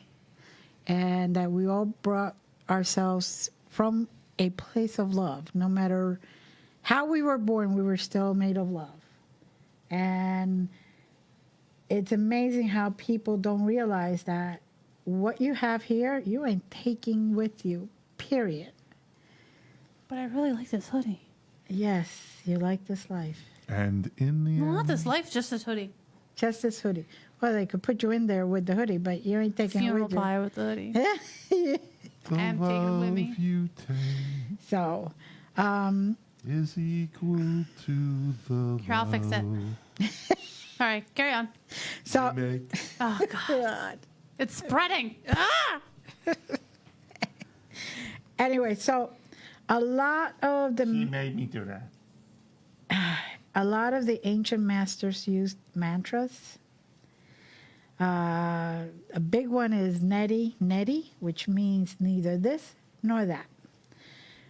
and that we all brought ourselves from a place of love. No matter how we were born, we were still made of love. And it's amazing how people don't realize that what you have here, you ain't taking with you, period. But I really like this hoodie. Yes, you like this life. And in the Well, not end, this life, just this hoodie. Just this hoodie. Well, they could put you in there with the hoodie, but you ain't taking Funeral it with you. pie with the hoodie. the I'm taking it with me. love you take So, is equal to the Here, I'll fix it. All right, carry on. so Oh, God. It's spreading. Ah! anyway, so a lot of He the made me do that. ancient masters used mantras. A big one is neti, which means neither this nor that.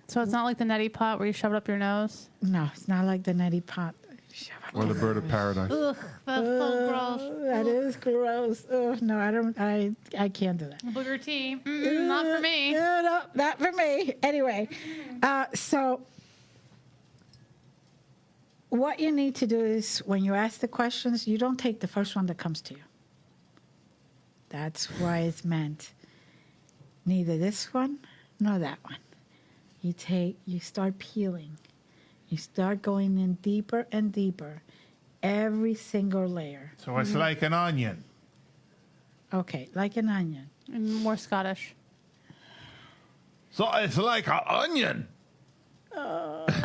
So it's not like the neti pot where you shove it up your nose? No, it's not like the neti pot. Or the bird of paradise. Ugh, that's so gross. That is gross. Oh, no, I can't do that. Booger tea. Not for me. No, not for me. Anyway, so what you need to do is when you ask the questions, you don't take the first one that comes to you. That's why it's meant neither this one nor that one. You start peeling. You start going in deeper and deeper, every single layer. So it's like an onion. Okay, like an onion. More Scottish. So it's like an onion. It's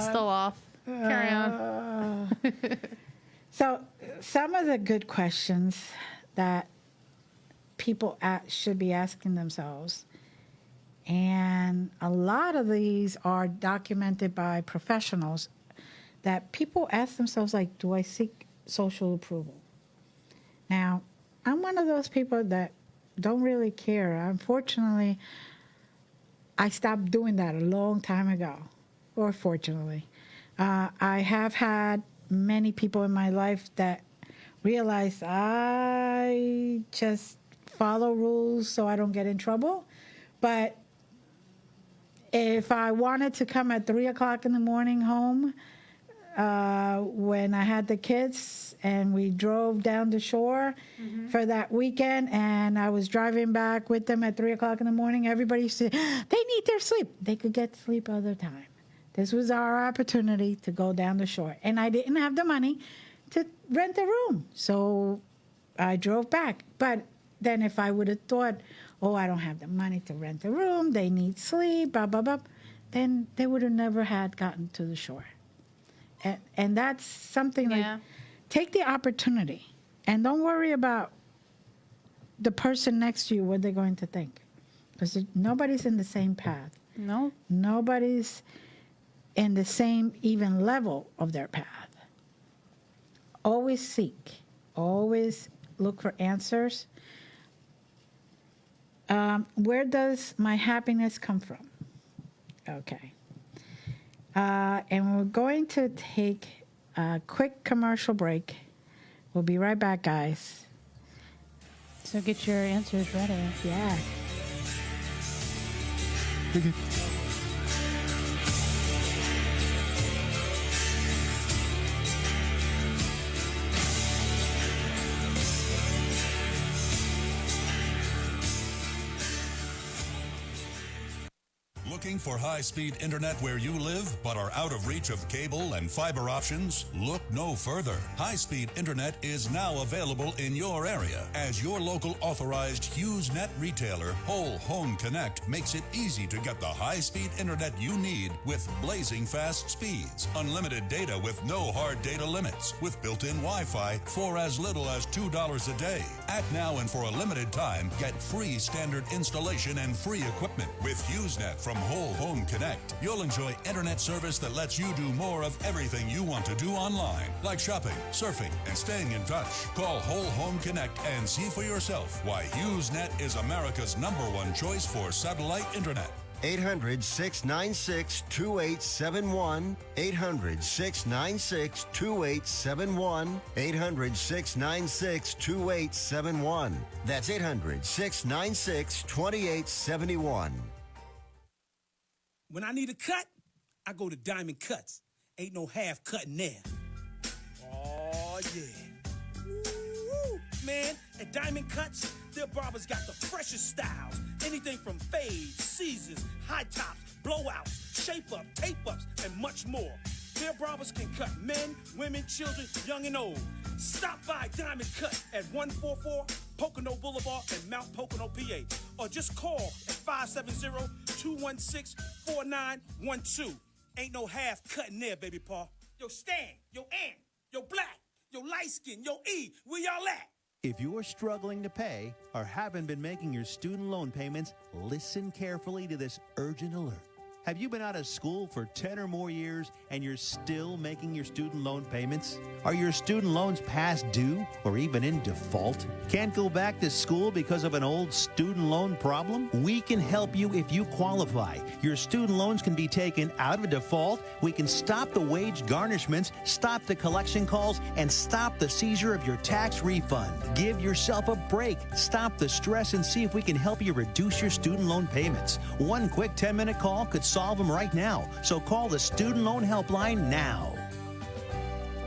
still off. Carry on. So some of the good questions that people should be asking themselves, and a lot of these are documented by professionals, that people ask themselves, like, do I seek social approval? Now, I'm one of those people that don't really care. Unfortunately, I stopped doing that a long time ago, or fortunately. I have had many people in my life that realize I just follow rules so I don't get in trouble. But if I wanted to come at 3 o'clock in the morning home, when I had the kids and we drove down the shore for that weekend, and I was driving back with them at 3 o'clock in the morning, everybody said, they need their sleep. They could get sleep other time. This was our opportunity to go down the shore. And I didn't have the money to rent a room. So I drove back. But then if I would have thought, oh, I don't have the money to rent a room, they need sleep, blah, blah, blah, then they would have never had gotten to the shore. And that's something like, take the opportunity and don't worry about the person next to you, what they're going to think. Because nobody's in the same path. No. Nobody's in the same even level of their path. Always seek. Always look for answers. Where does my happiness come from? Okay. And we're going to take a quick commercial break. We'll be right back, guys. So get your answers ready. Yeah. Looking for high-speed internet where you live but are out of reach of cable and fiber options? Look no further. High-speed internet is now available in your area as your local authorized HughesNet retailer, Whole Home Connect, makes it easy to get the high-speed internet you need with blazing fast speeds, unlimited data with no hard data limits, with built-in Wi-Fi for as little as $2 a day. Act now and for a limited time, get free standard installation and free equipment with HughesNet from Whole Home Connect. You'll enjoy internet service that lets you do more of everything you want to do online, like shopping, surfing, and staying in touch. Call Whole Home Connect and see for yourself why HughesNet is America's #1 choice for satellite internet. 800-696-2871. 800-696-2871. 800-696-2871. That's 800-696-2871. When I need a cut, I go to Diamond Cuts. Ain't no half cutting there. Oh, yeah. Woo, man, at Diamond Cuts, their barbers got the freshest styles. Anything from fades, Caesars, high tops, blowouts, shape-up, tape-ups, and much more. Their barbers can cut men, women, children, young and old. Stop by Diamond Cut at 144 Pocono Boulevard in Mount Pocono, PA. Or just call at 570-216-4912. Ain't no half cutting there, baby paw. Yo, Stan, yo, Ant, yo, Black, yo, Light Skin, yo, E, where y'all at? If you're struggling to pay or haven't been making your student loan payments, listen carefully to this urgent alert. Have you been out of school for 10 or more years and you're still making your student loan payments? Are your student loans past due or even in default? Can't go back to school because of an old student loan problem? We can help you if you qualify. Your student loans can be taken out of default. We can stop the wage garnishments, stop the collection calls, and stop the seizure of your tax refund. Give yourself a break. Stop the stress and see if we can help you reduce your student loan payments. One quick 10-minute call could solve them right now. So call the Student Loan Helpline now.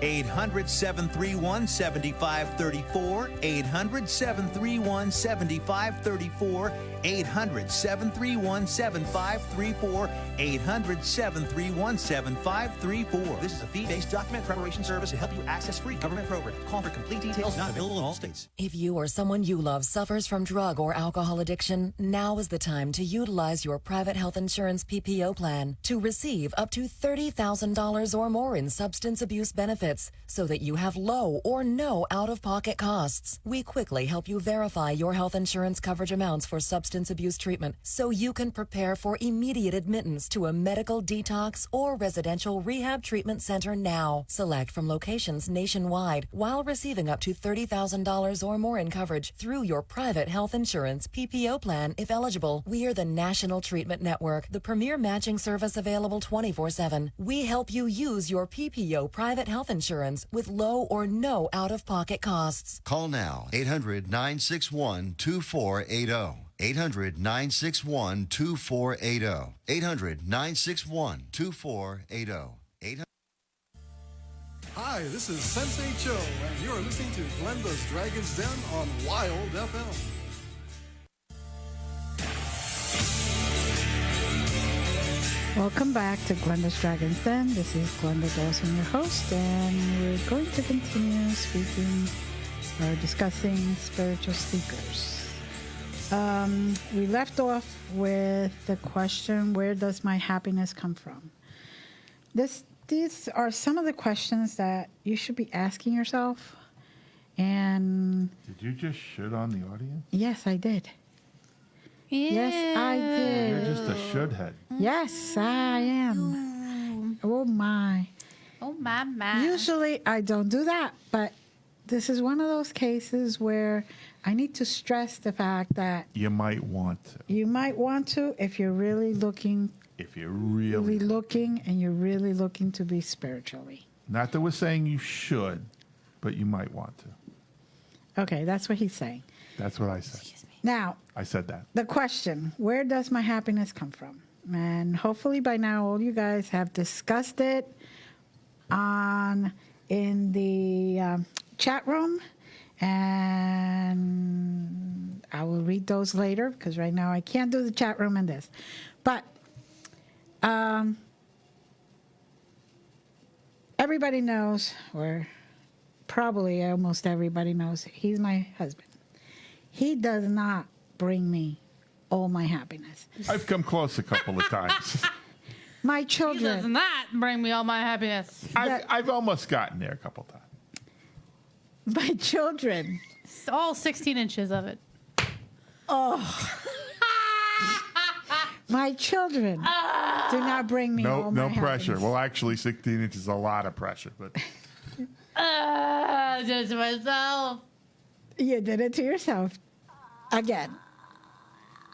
800-731-7534. 800-731-7534. 800-731-7534. 800-731-7534. This is a fee-based document preparation service to help you access free government programs. Call for complete details. Not available in all states. If you or someone you love suffers from drug or alcohol addiction, now is the time to utilize your private health insurance PPO plan to receive up to $30,000 or more in substance abuse benefits so that you have low or no out-of-pocket costs. We quickly help you verify your health insurance coverage amounts for substance abuse treatment so you can prepare for immediate admittance to a medical detox or residential rehab treatment center now. Select from locations nationwide while receiving up to $30,000 or more in coverage through your private health insurance PPO plan if eligible. We are the National Treatment Network, the premier matching service available 24/7. We help you use your PPO private health insurance with low or no out-of-pocket costs. Call now. 800-961-2480. 800-961-2480. 800-961-2480. 800. Hi, this is Sensei Cho, and you're listening to Glenda's Dragon's Den on Wild FM. Welcome back to Glenda's Dragon's Den. This is Glenda Dawson, your host, and we're going to continue speaking or discussing spiritual seekers. We left off with the question, where does my happiness come from? These are some of the questions that you should be asking yourself. And did you just shit on the audience? Yes, I did. Ew. Yes, I did. You're just a shouldhead. Yes, I am. Oh, my. Oh, my. Usually, I don't do that, but this is one of those cases where I need to stress the fact that You might want to. you might want to if you're really looking, If you're really looking, and you're really looking to be spiritually. Not that we're saying you should, but you might want to. Okay, that's what he's saying. That's what I said. Now, I said that. the question, where does my happiness come from? And hopefully by now all you guys have discussed it in the chat room, and I will read those later because right now I can't do the chat room and this. But everybody knows, or probably almost everybody knows, he's my husband. He does not bring me all my happiness. I've come close a couple of times. My He does children, not bring me all my happiness. I've almost gotten there a couple of times. my children, All 16 inches of it. my children do not bring me all my No pressure. happiness. Well, actually, 16 inches is a lot of pressure, but Just myself. You did it to yourself again.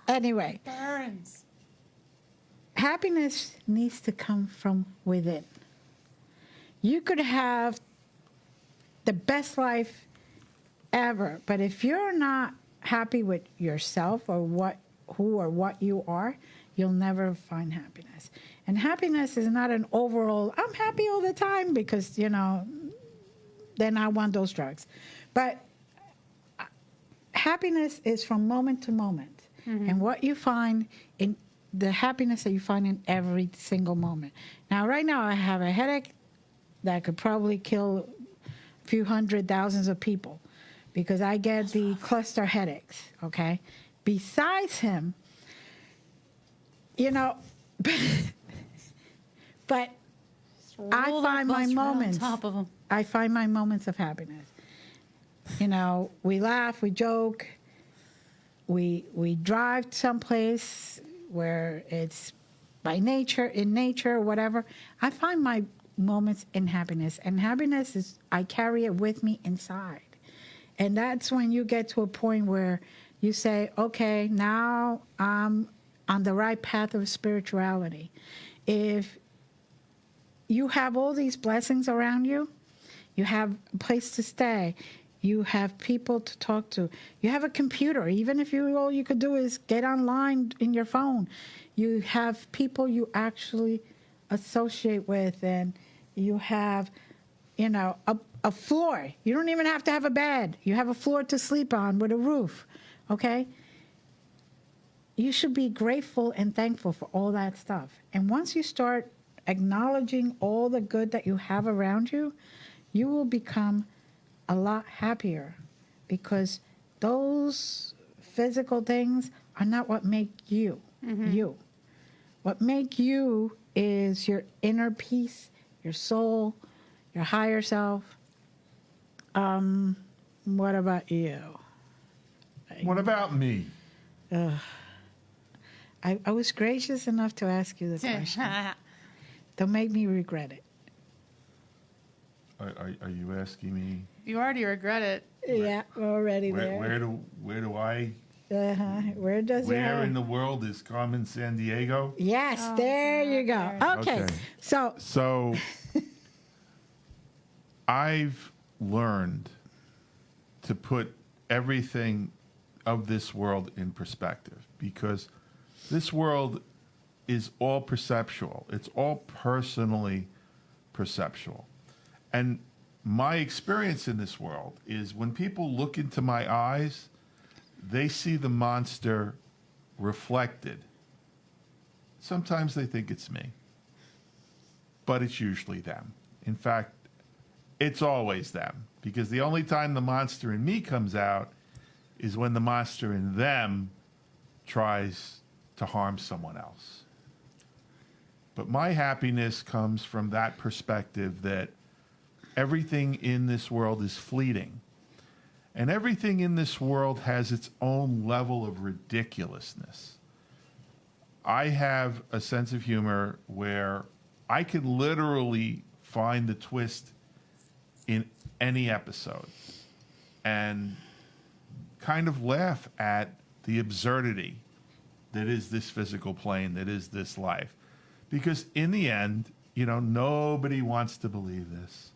Anyway, Burns. happiness needs to come from within. You could have the best life ever, but if you're not happy with yourself or who or what you are, you'll never find happiness. And happiness is not an overall, I'm happy all the time because, then I want those drugs. But happiness is from moment to moment. And what you find in the happiness that you find in every single moment. Now, right now, I have a headache that could probably kill a few hundred thousands of people because I get the cluster headaches, okay? Besides him, but I find my moments. Top of them. I find my moments of happiness. We laugh, we joke, we drive someplace where it's in nature, whatever. I find my moments in happiness, and happiness is, I carry it with me inside. And that's when you get to a point where you say, okay, now I'm on the right path of spirituality. If you have all these blessings around you, you have a place to stay, you have people to talk to, you have a computer, even if all you could do is get online in your phone, you have people you actually associate with, and you have, a floor. You don't even have to have a bed. You have a floor to sleep on with a roof, okay? You should be grateful and thankful for all that stuff. And once you start acknowledging all the good that you have around you, you will become a lot happier because those physical things are not what make you you. What make you is your inner peace, your soul, your higher self. What about you? what about me? I was gracious enough to ask you the question. Don't make me regret it. Are you asking me? You already regret it. Yeah, already there. Where do I? Where does your Where in the world is Carmen San Diego? Yes, there you go. Okay. So I've learned to put everything of this world in perspective because this world is all perceptual. It's all personally perceptual. And my experience in this world is when people look into my eyes, they see the monster reflected. Sometimes they think it's me, but it's usually them. In fact, it's always them, because the only time the monster in me comes out is when the monster in them tries to harm someone else. But my happiness comes from that perspective that everything in this world is fleeting. And everything in this world has its own level of ridiculousness. I have a sense of humor where I can literally find the twist in any episode. and kind of laugh at the absurdity that is this physical plane, that is this life. Because in the end, nobody wants to believe this,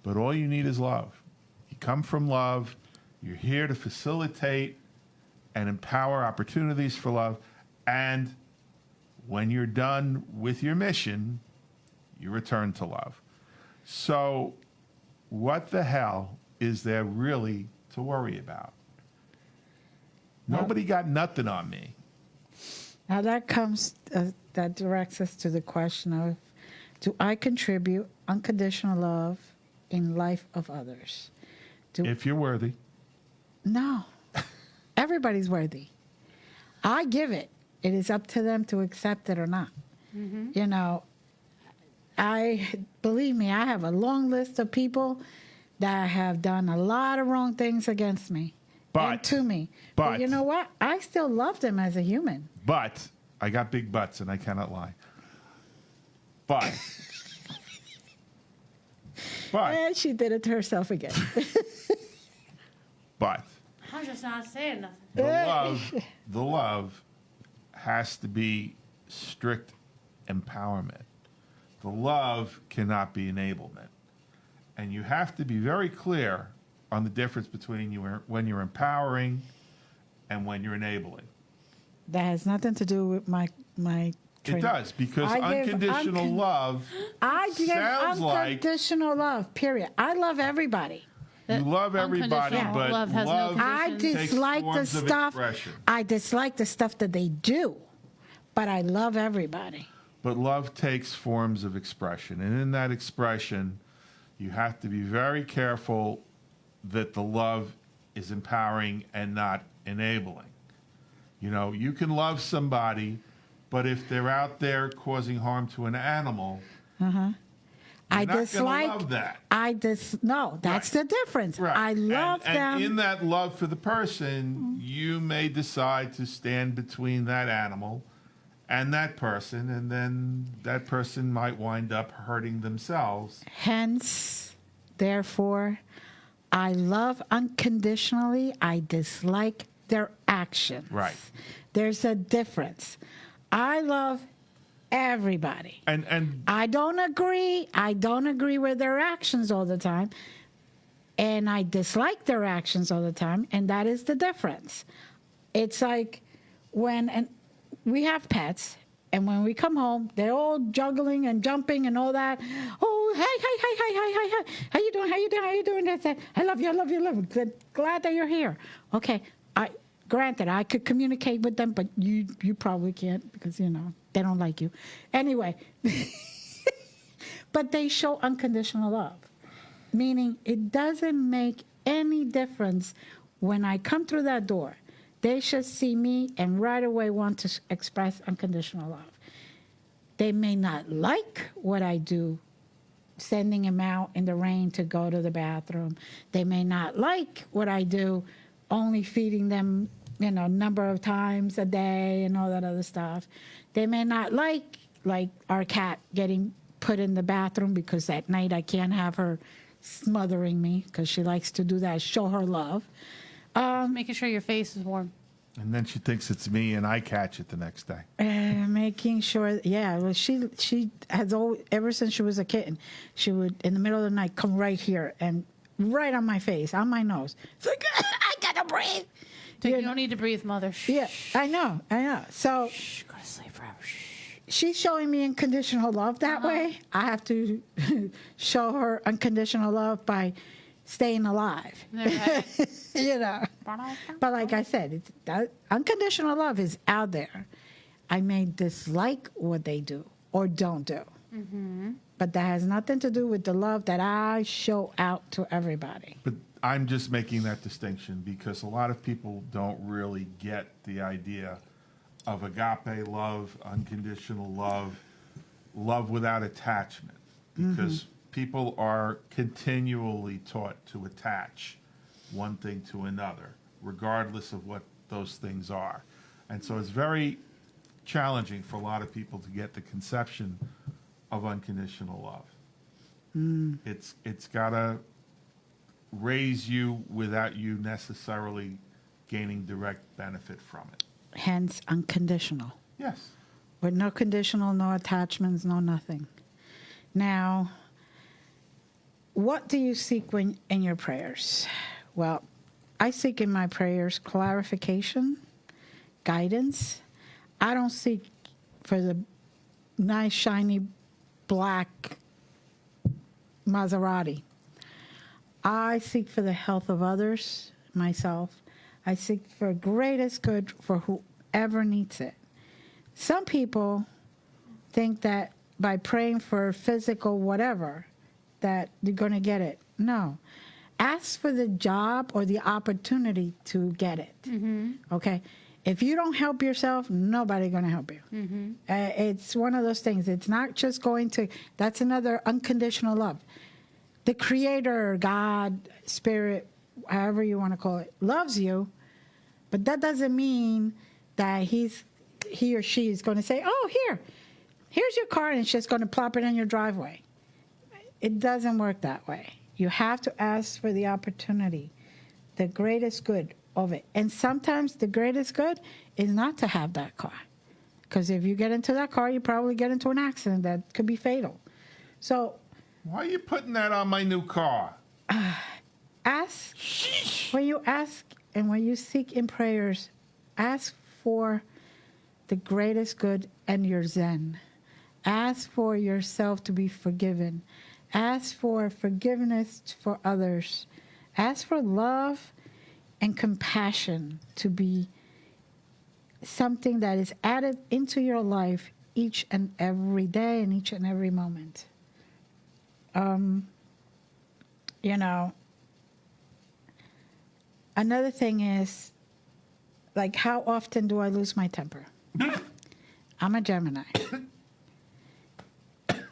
but all you need is love. You come from love. You're here to facilitate and empower opportunities for love. And when you're done with your mission, you return to love. So what the hell is there really to worry about? Nobody got nothing on me. Now that directs us to the question of, do I contribute unconditional love in life of others? If you're worthy. No. Everybody's worthy. I give it. It is up to them to accept it or not. Mm-hmm. Believe me, I have a long list of people that have done a lot of wrong things against me and to me. But you know what? I still love them as a human. But I got big butts and I cannot lie. But and she did it to herself again. But I'm just not saying nothing. The love has to be strict empowerment. The love cannot be enablement. And you have to be very clear on the difference between when you're empowering and when you're enabling. That has nothing to do with my training. It does, because unconditional love sounds like unconditional love, period. I love everybody. You love everybody, but love has no conditions. I dislike the stuff. I dislike the stuff that they do, but I love everybody. But love takes forms of expression, and in that expression, you have to be very careful that the love is empowering and not enabling. You can love somebody, but if they're out there causing harm to an animal, I not dislike love that. No, that's the difference. Right. I love them. And in that love for the person, you may decide to stand between that animal and that person, and then that person might wind up hurting themselves. Hence, therefore, I love unconditionally. I dislike their actions. Right. There's a difference. I love everybody. And I don't agree. I don't agree with their actions all the time. And I dislike their actions all the time. And that is the difference. It's like and we have pets. And when we come home, they're all juggling and jumping and all that. Oh, hey. How you doing? That's it. I love you. Glad that you're here. Okay. Granted, I could communicate with them, but you probably can't because, they don't like you. Anyway, but they show unconditional love, meaning it doesn't make any difference when I come through that door. They should see me and right away want to express unconditional love. They may not like what I do, sending them out in the rain to go to the bathroom. They may not like what I do, only feeding them number of times a day and all that other stuff. They may not like our cat getting put in the bathroom because at night I can't have her smothering me because she likes to do that, show her love. Making sure your face is warm. And then she thinks it's me and I catch it the next day. Making sure, well, she has always, ever since she was a kitten, she would, in the middle of the night, come right here and right on my face, on my nose. It's like, I gotta breathe. You don't need to breathe, mother. Shh. Yeah, I know. So go to sleep forever. Shh. She's showing me unconditional love that way. I have to show her unconditional love by staying alive. Right. But like I said, unconditional love is out there. I may dislike what they do or don't do. Mm-hmm. But that has nothing to do with the love that I show out to everybody. But I'm just making that distinction because a lot of people don't really get the idea of agape love, unconditional love, love without attachment. Because people are continually taught to attach one thing to another, regardless of what those things are. And so it's very challenging for a lot of people to get the conception of unconditional love. It's gotta raise you without you necessarily gaining direct benefit from it. Hence, unconditional. Yes. With no conditional, no attachments, no nothing. Now, what do you seek when in your prayers? Well, I seek in my prayers clarification, guidance. I don't seek for the nice, shiny, black Maserati. I seek for the health of others, myself. I seek for greatest good for whoever needs it. Some people think that by praying for physical whatever, that you're going to get it. No. Ask for the job or the opportunity to get it. Mm-hmm. Okay? If you don't help yourself, nobody's going to help you. Mm-hmm. It's one of those things. It's not just going to, that's another unconditional love. The Creator, God, Spirit, however you want to call it, loves you, but that doesn't mean that he or she is going to say, oh, here's your car, and it's just going to plop it in your driveway. It doesn't work that way. You have to ask for the opportunity, the greatest good of it. And sometimes the greatest good is not to have that car. Because if you get into that car, you probably get into an accident that could be fatal. So, why are you putting that on my new car? Ask. When you ask and when you seek in prayers, ask for the greatest good and your Zen. Ask for yourself to be forgiven. Ask for forgiveness for others. Ask for love and compassion to be something that is added into your life each and every day and each and every moment. You know, another thing is, like, how often do I lose my temper? I'm a Gemini.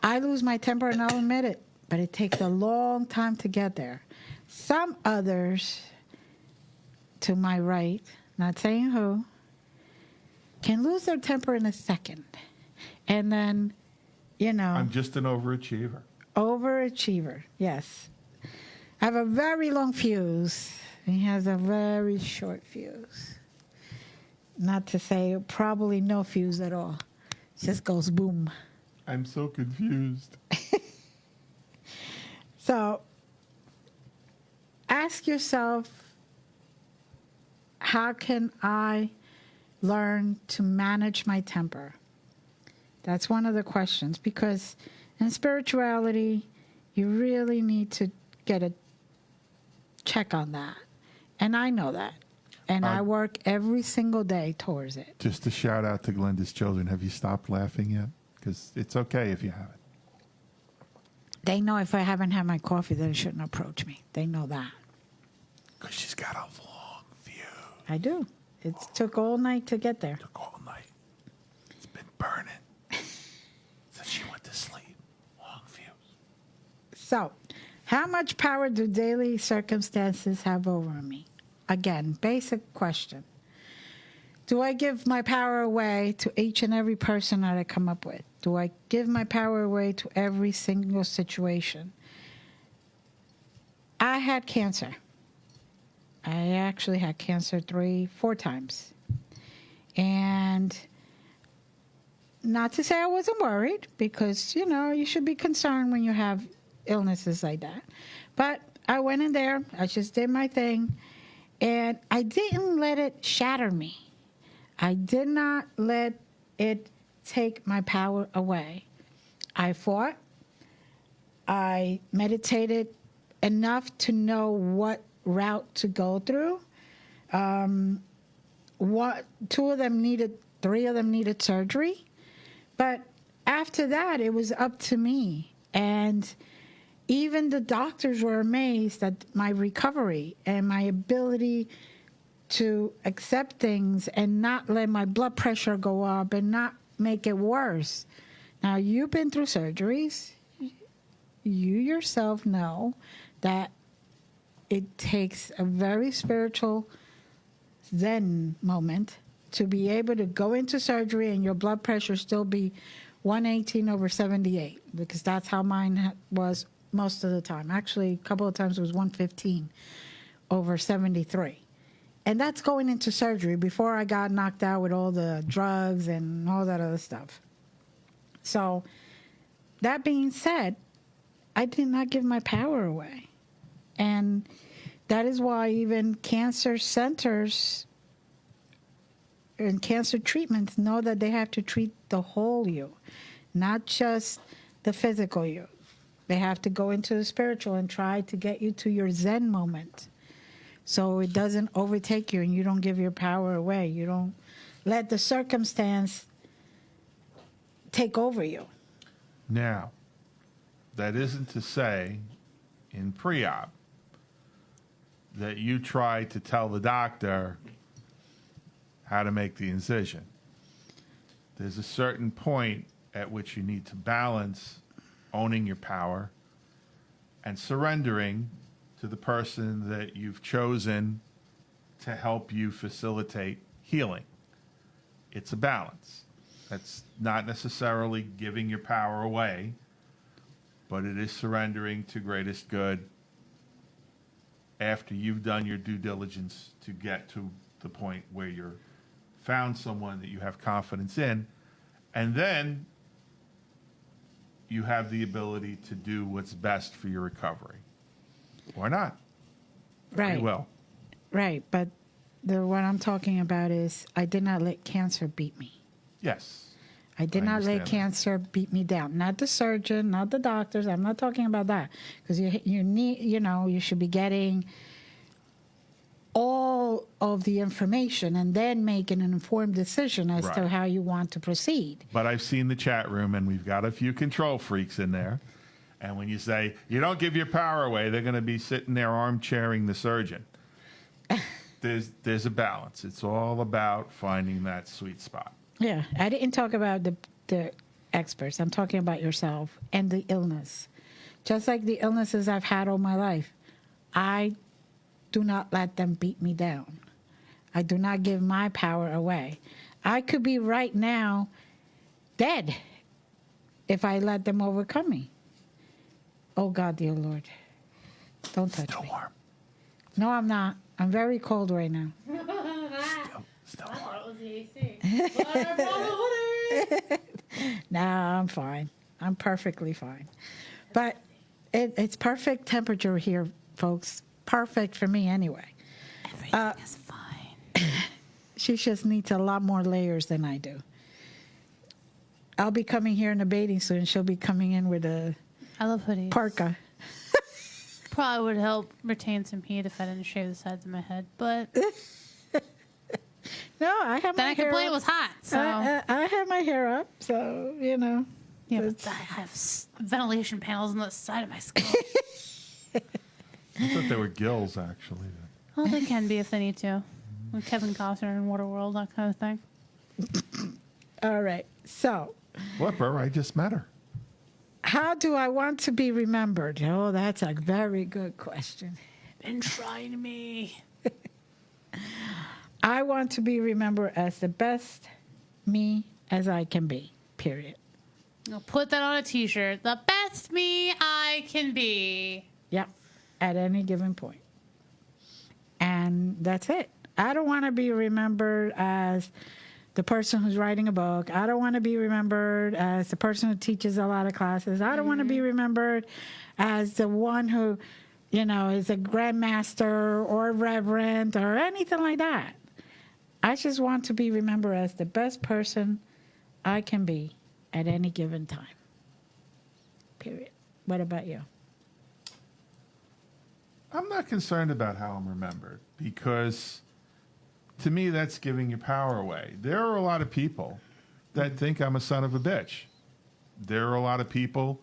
I lose my temper, and I'll admit it, but it takes a long time to get there. Some others, to my right, not saying who, can lose their temper in a second. And then, you know. I'm just an overachiever. Overachiever, yes. I have a very long fuse. He has a very short fuse. Not to say probably no fuse at all. It just goes boom. I'm so confused. So, ask yourself, how can I learn to manage my temper? That's one of the questions, because in spirituality, you really need to get a check on that. And I know that. And I work every single day towards it. Just a shout out to Glenda's children. Have you stopped laughing yet? Because it's okay if you haven't. They know if I haven't had my coffee, they shouldn't approach me. They know that. Because she's got a long fuse. I do. It took all night to get there. Took all night. It's been burning since she went to sleep. Long fuse. So, how much power do daily circumstances have over me? Again, basic question. Do I give my power away to each and every person that I come up with? Do I give my power away to every single situation? I had cancer. I actually had cancer 3-4 times. And not to say I wasn't worried, because, you know, you should be concerned when you have illnesses like that. But I went in there. I just did my thing. And I didn't let it shatter me. I did not let it take my power away. I fought. I meditated enough to know what route to go through. 3 of them needed surgery. But after that, it was up to me. And even the doctors were amazed at my recovery and my ability to accept things and not let my blood pressure go up and not make it worse. Now, you've been through surgeries. You yourself know that it takes a very spiritual Zen moment to be able to go into surgery and your blood pressure still be 118/78, because that's how mine was most of the time. Actually, a couple of times it was 115 over 73. And that's going into surgery before I got knocked out with all the drugs and all that other stuff. So, that being said, I did not give my power away. And that is why even cancer centers and cancer treatments know that they have to treat the whole you, not just the physical you. They have to go into the spiritual and try to get you to your Zen moment so it doesn't overtake you and you don't give your power away. You don't let the circumstance take over you. Now, that isn't to say in pre-op that you try to tell the doctor how to make the incision. There's a certain point at which you need to balance owning your power and surrendering to the person that you've chosen to help you facilitate healing. It's a balance. That's not necessarily giving your power away, but it is surrendering to greatest good after you've done your due diligence to get to the point where you're found someone that you have confidence in, and then you have the ability to do what's best for your recovery. Or not. Right. Very well. Right, but what I'm talking about is I did not let cancer beat me. Yes. I did not let cancer beat me down. Not the surgeon, not the doctors. I'm not talking about that because you need, you should be getting all of the information and then making an informed decision as to how you want to proceed. But I've seen the chat room, and we've got a few control freaks in there. And when you say, you don't give your power away, they're going to be sitting there armchairing the surgeon. There's a balance. It's all about finding that sweet spot. Yeah, I didn't talk about the experts. I'm talking about yourself and the illness. Just like the illnesses I've had all my life, I do not let them beat me down. I do not give my power away. I could be right now dead if I let them overcome me. Oh, God, dear Lord. Don't touch me. Warm. No, I'm not. I'm very cold right now. Still I thought it was the AC. Nah, I'm fine. I'm perfectly fine. But it's perfect temperature here, folks. Perfect for me anyway. Everything is fine. She just needs a lot more layers than I do. I'll be coming here in a bathing suit, and she'll be coming in with a I love hoodies. Parka. Probably would help retain some heat if I didn't shave the sides of my head, but no, I have my hair. Then I complained it was hot. So I have my hair up, so Yeah, but I have ventilation panels on the side of my skull. I thought they were gills, actually. Oh, they can be if they need to. Like Kevin Costner in Waterworld, that kind of thing. All right, so. Flipper, I just met her. How do I want to be remembered? Oh, that's a very good question. Been trying me. I want to be remembered as the best me as I can be, period. I'll put that on a t-shirt. The best me I can be. Yeah, at any given point. And that's it. I don't want to be remembered as the person who's writing a book. I don't want to be remembered as the person who teaches a lot of classes. I don't want to be remembered as the one who, is a grandmaster or reverend or anything like that. I just want to be remembered as the best person I can be at any given time. Period. What about you? I'm not concerned about how I'm remembered because to me, that's giving your power away. There are a lot of people that think I'm a son of a bitch. There are a lot of people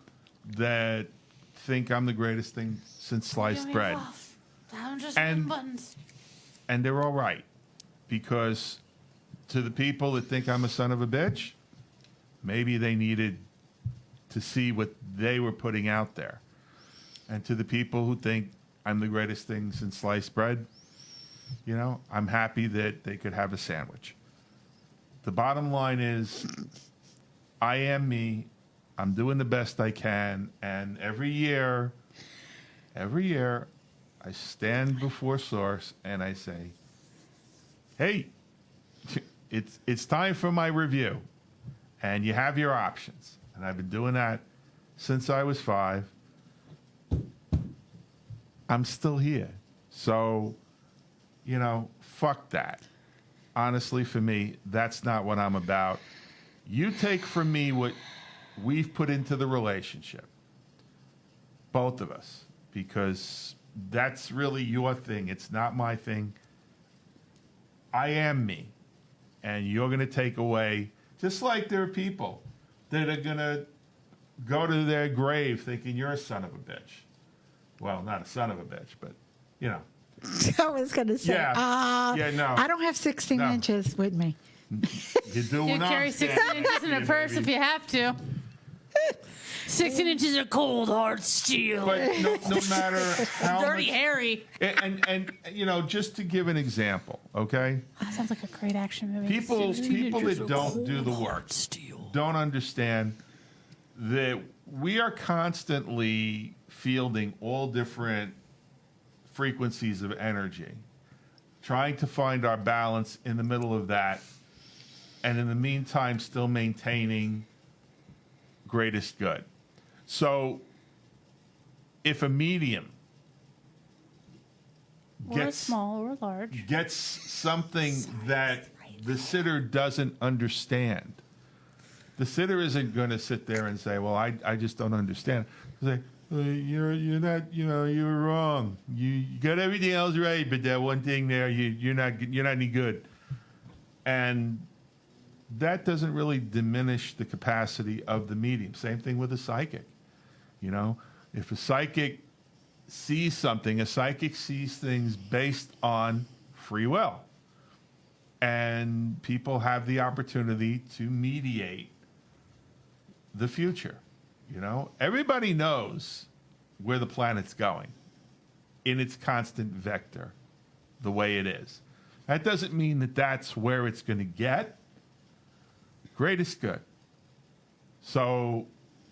that think I'm the greatest thing since sliced bread. I'm just buttons. And they're all right. Because to the people that think I'm a son of a bitch, maybe they needed to see what they were putting out there. And to the people who think I'm the greatest thing since sliced bread, I'm happy that they could have a sandwich. The bottom line is, I am me, I'm doing the best I can. And every year, I stand before Source and I say, hey, it's time for my review. And you have your options. And I've been doing that since I was 5. I'm still here. So, fuck that. Honestly, for me, that's not what I'm about. You take from me what we've put into the relationship, both of us, because that's really your thing. It's not my thing. I am me, and you're going to take away, just like there are people that are going to go to their grave thinking you're a son of a bitch. Well, not a son of a bitch, but, I was going to say, no. I don't have 16 inches with me. You do You when I'm carry 16 standing inches next in to a you, purse baby. if you have to. 16 inches of cold, hard steel. But no matter how Dirty much, Harry. and just to give an example, okay? That sounds like a great action movie. People 16 inches that of don't cold, do the hard work steel. don't understand that we are constantly fielding all different frequencies of energy, trying to find our balance in the middle of that, and in the meantime still maintaining greatest good. So if a medium Or small or large. gets something that the sitter doesn't understand, the sitter isn't going to sit there and say, well, I just don't understand. Say, you're not, you're wrong. You got everything else right, but that one thing there, you're not any good. And that doesn't really diminish the capacity of the medium. Same thing with a psychic. If a psychic sees something, a psychic sees things based on free will. And people have the opportunity to mediate the future. Everybody knows where the planet's going in its constant vector, the way it is. That doesn't mean that that's where it's going to get. Greatest good. So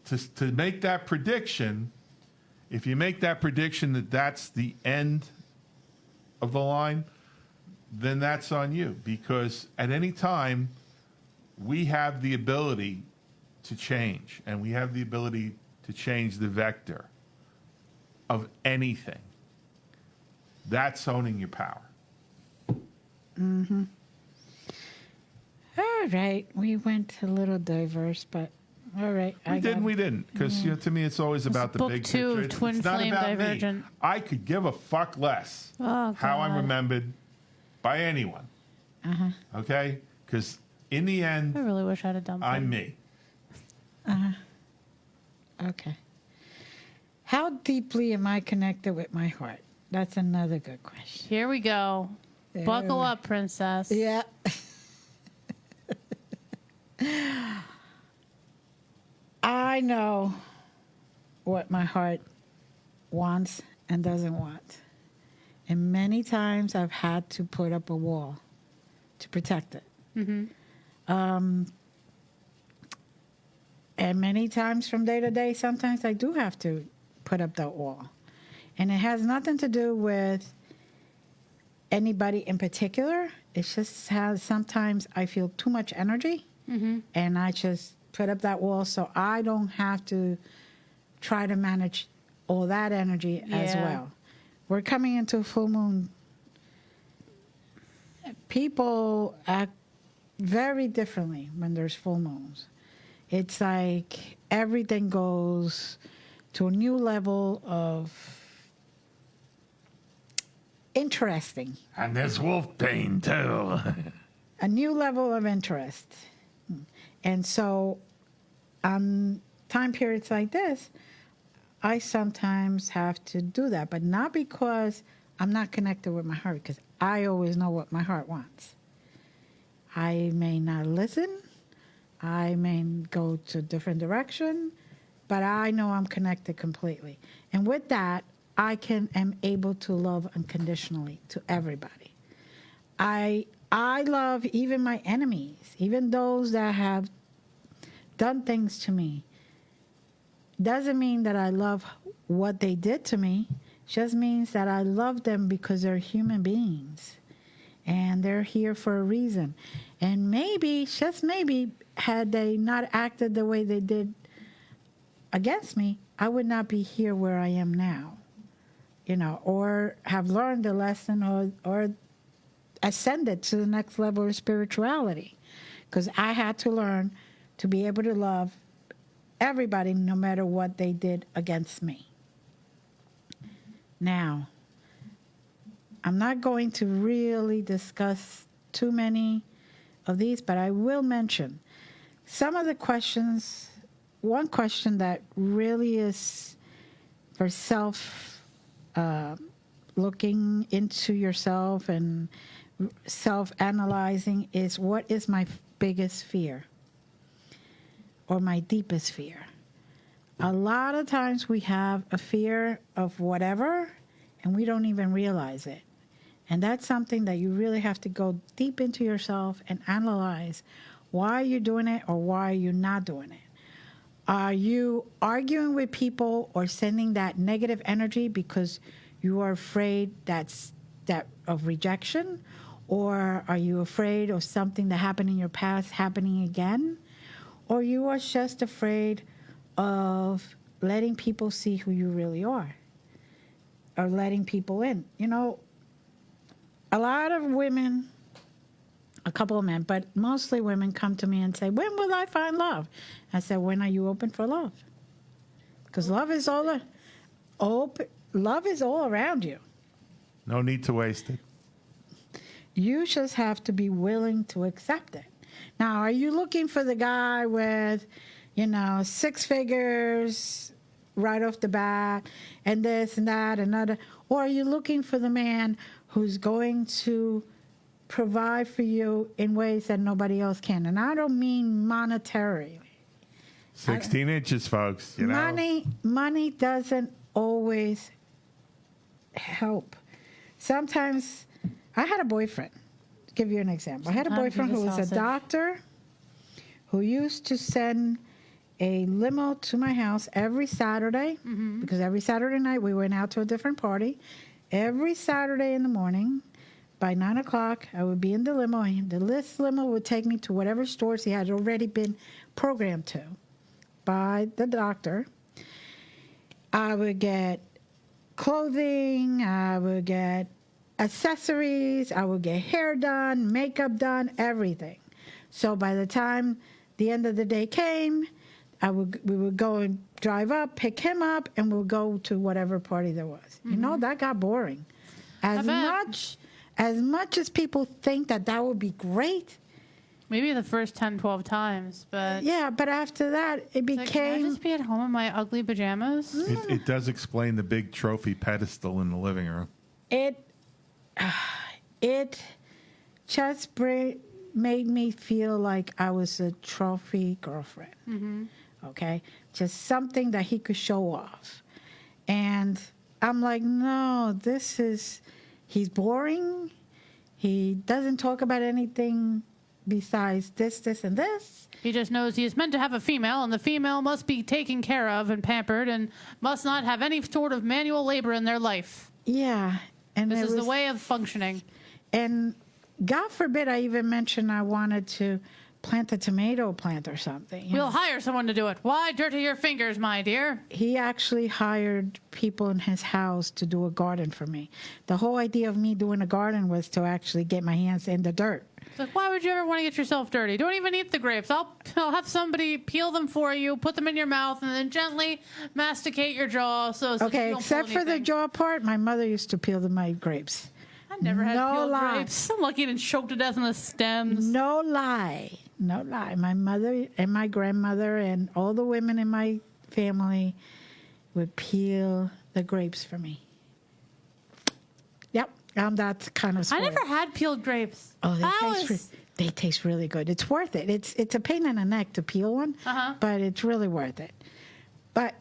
to make that prediction, if you make that prediction that that's the end of the line, then that's on you, because at any time we have the ability to change, and we have the ability to change the vector of anything. That's owning your power. Mm-hmm. All right. We went a little diverse, but all right. We didn't, because to me it's always about the book big 2 picture. of Twin it's not Flame about Divergent. me. I could give a fuck less Oh, how I'm God. remembered by anyone. Uh-huh. Okay? Because in the end, I really wish I had a dump. I'm me. Uh-huh. Okay. How deeply am I connected with my heart? That's another good question. Here we go. Buckle up, princess. Yeah. I know what my heart wants and doesn't want. And many times I've had to put up a wall to protect it. Mm-hmm. And many times from day to day, sometimes I do have to put up that wall. And it has nothing to do with anybody in particular. It's just how sometimes I feel too much energy. Mm-hmm. And I just put up that wall so I don't have to try to manage all that energy as Yeah. well. We're coming into a full moon. People act very differently when there's full moons. It's like everything goes to a new level of interesting. And there's wolf pain, too. A new level of interest. And so on time periods like this, I sometimes have to do that, but not because I'm not connected with my heart, because I always know what my heart wants. I may not listen. I may go to a different direction, but I know I'm connected completely. And with that, I am able to love unconditionally to everybody. I love even my enemies, even those that have done things to me. doesn't mean that I love what they did to me. Just means that I love them because they're human beings and they're here for a reason. And maybe, just maybe, had they not acted the way they did against me, I would not be here where I am now, or have learned the lesson or ascended to the next level of spirituality, because I had to learn to be able to love everybody no matter what they did against me. Now, I'm not going to really discuss too many of these, but I will mention some of the questions. One question that really is for looking into yourself and self-analyzing is, what is my biggest fear or my deepest fear? A lot of times we have a fear of whatever, and we don't even realize it. And that's something that you really have to go deep into yourself and analyze. Why are you doing it, or why are you not doing it? Are you arguing with people or sending that negative energy because you are afraid of rejection? Or are you afraid of something that happened in your past happening again? Or you are just afraid of letting people see who you really are, or letting people in. A lot of women, a couple of men, but mostly women, come to me and say, when will I find love? I said, when are you open for love? Because love is all around you. No need to waste it. You just have to be willing to accept it. Now, are you looking for the guy with, 6 figures right off the bat, and this and that and other? Or are you looking for the man who's going to provide for you in ways that nobody else can? And I don't mean monetarily. 16 inches, folks. Money doesn't always help. Sometimes, I had a boyfriend. To give you an example. I had a boyfriend who was a doctor who used to send a limo to my house every Saturday, because every Saturday night we went out to a different party. Every Saturday in the morning, by 9 o'clock, I would be in the limo, and this limo would take me to whatever stores he had already been programmed to by the doctor. I would get clothing, I would get accessories, I would get hair done, makeup done, everything. So by the time the end of the day came, we would go and drive up, pick him up, and we'll go to whatever party there was. That got boring. As much as people think that would be great. Maybe the first 10, 12 times, but... Yeah, but after that, it became... Can I just be at home in my ugly pajamas? It does explain the big trophy pedestal in the living room. It just made me feel like I was a trophy girlfriend. Okay? Just something that he could show off. And I'm like, no, he's boring. He doesn't talk about anything besides this, and this. He just knows he is meant to have a female, and the female must be taken care of and pampered and must not have any sort of manual labor in their life. Yeah. And this is the way of functioning. And God forbid I even mentioned I wanted to plant a tomato plant or something. We'll hire someone to do it. Why dirty your fingers, my dear? He actually hired people in his house to do a garden for me. The whole idea of me doing a garden was to actually get my hands in the dirt. It's like, why would you ever want to get yourself dirty? Don't even eat the grapes. I'll have somebody peel them for you, put them in your mouth, and then gently masticate your jaw. Okay, except for the jaw part, my mother used to peel my grapes. I never had peeled grapes. I'm lucky and choked to death on the stems. No lie. My mother and my grandmother and all the women in my family would peel the grapes for me. Yep, I'm that kind of spoiled. I never had peeled grapes. Oh, they taste really good. It's worth it. It's a pain in the neck to peel one, but it's really worth it. But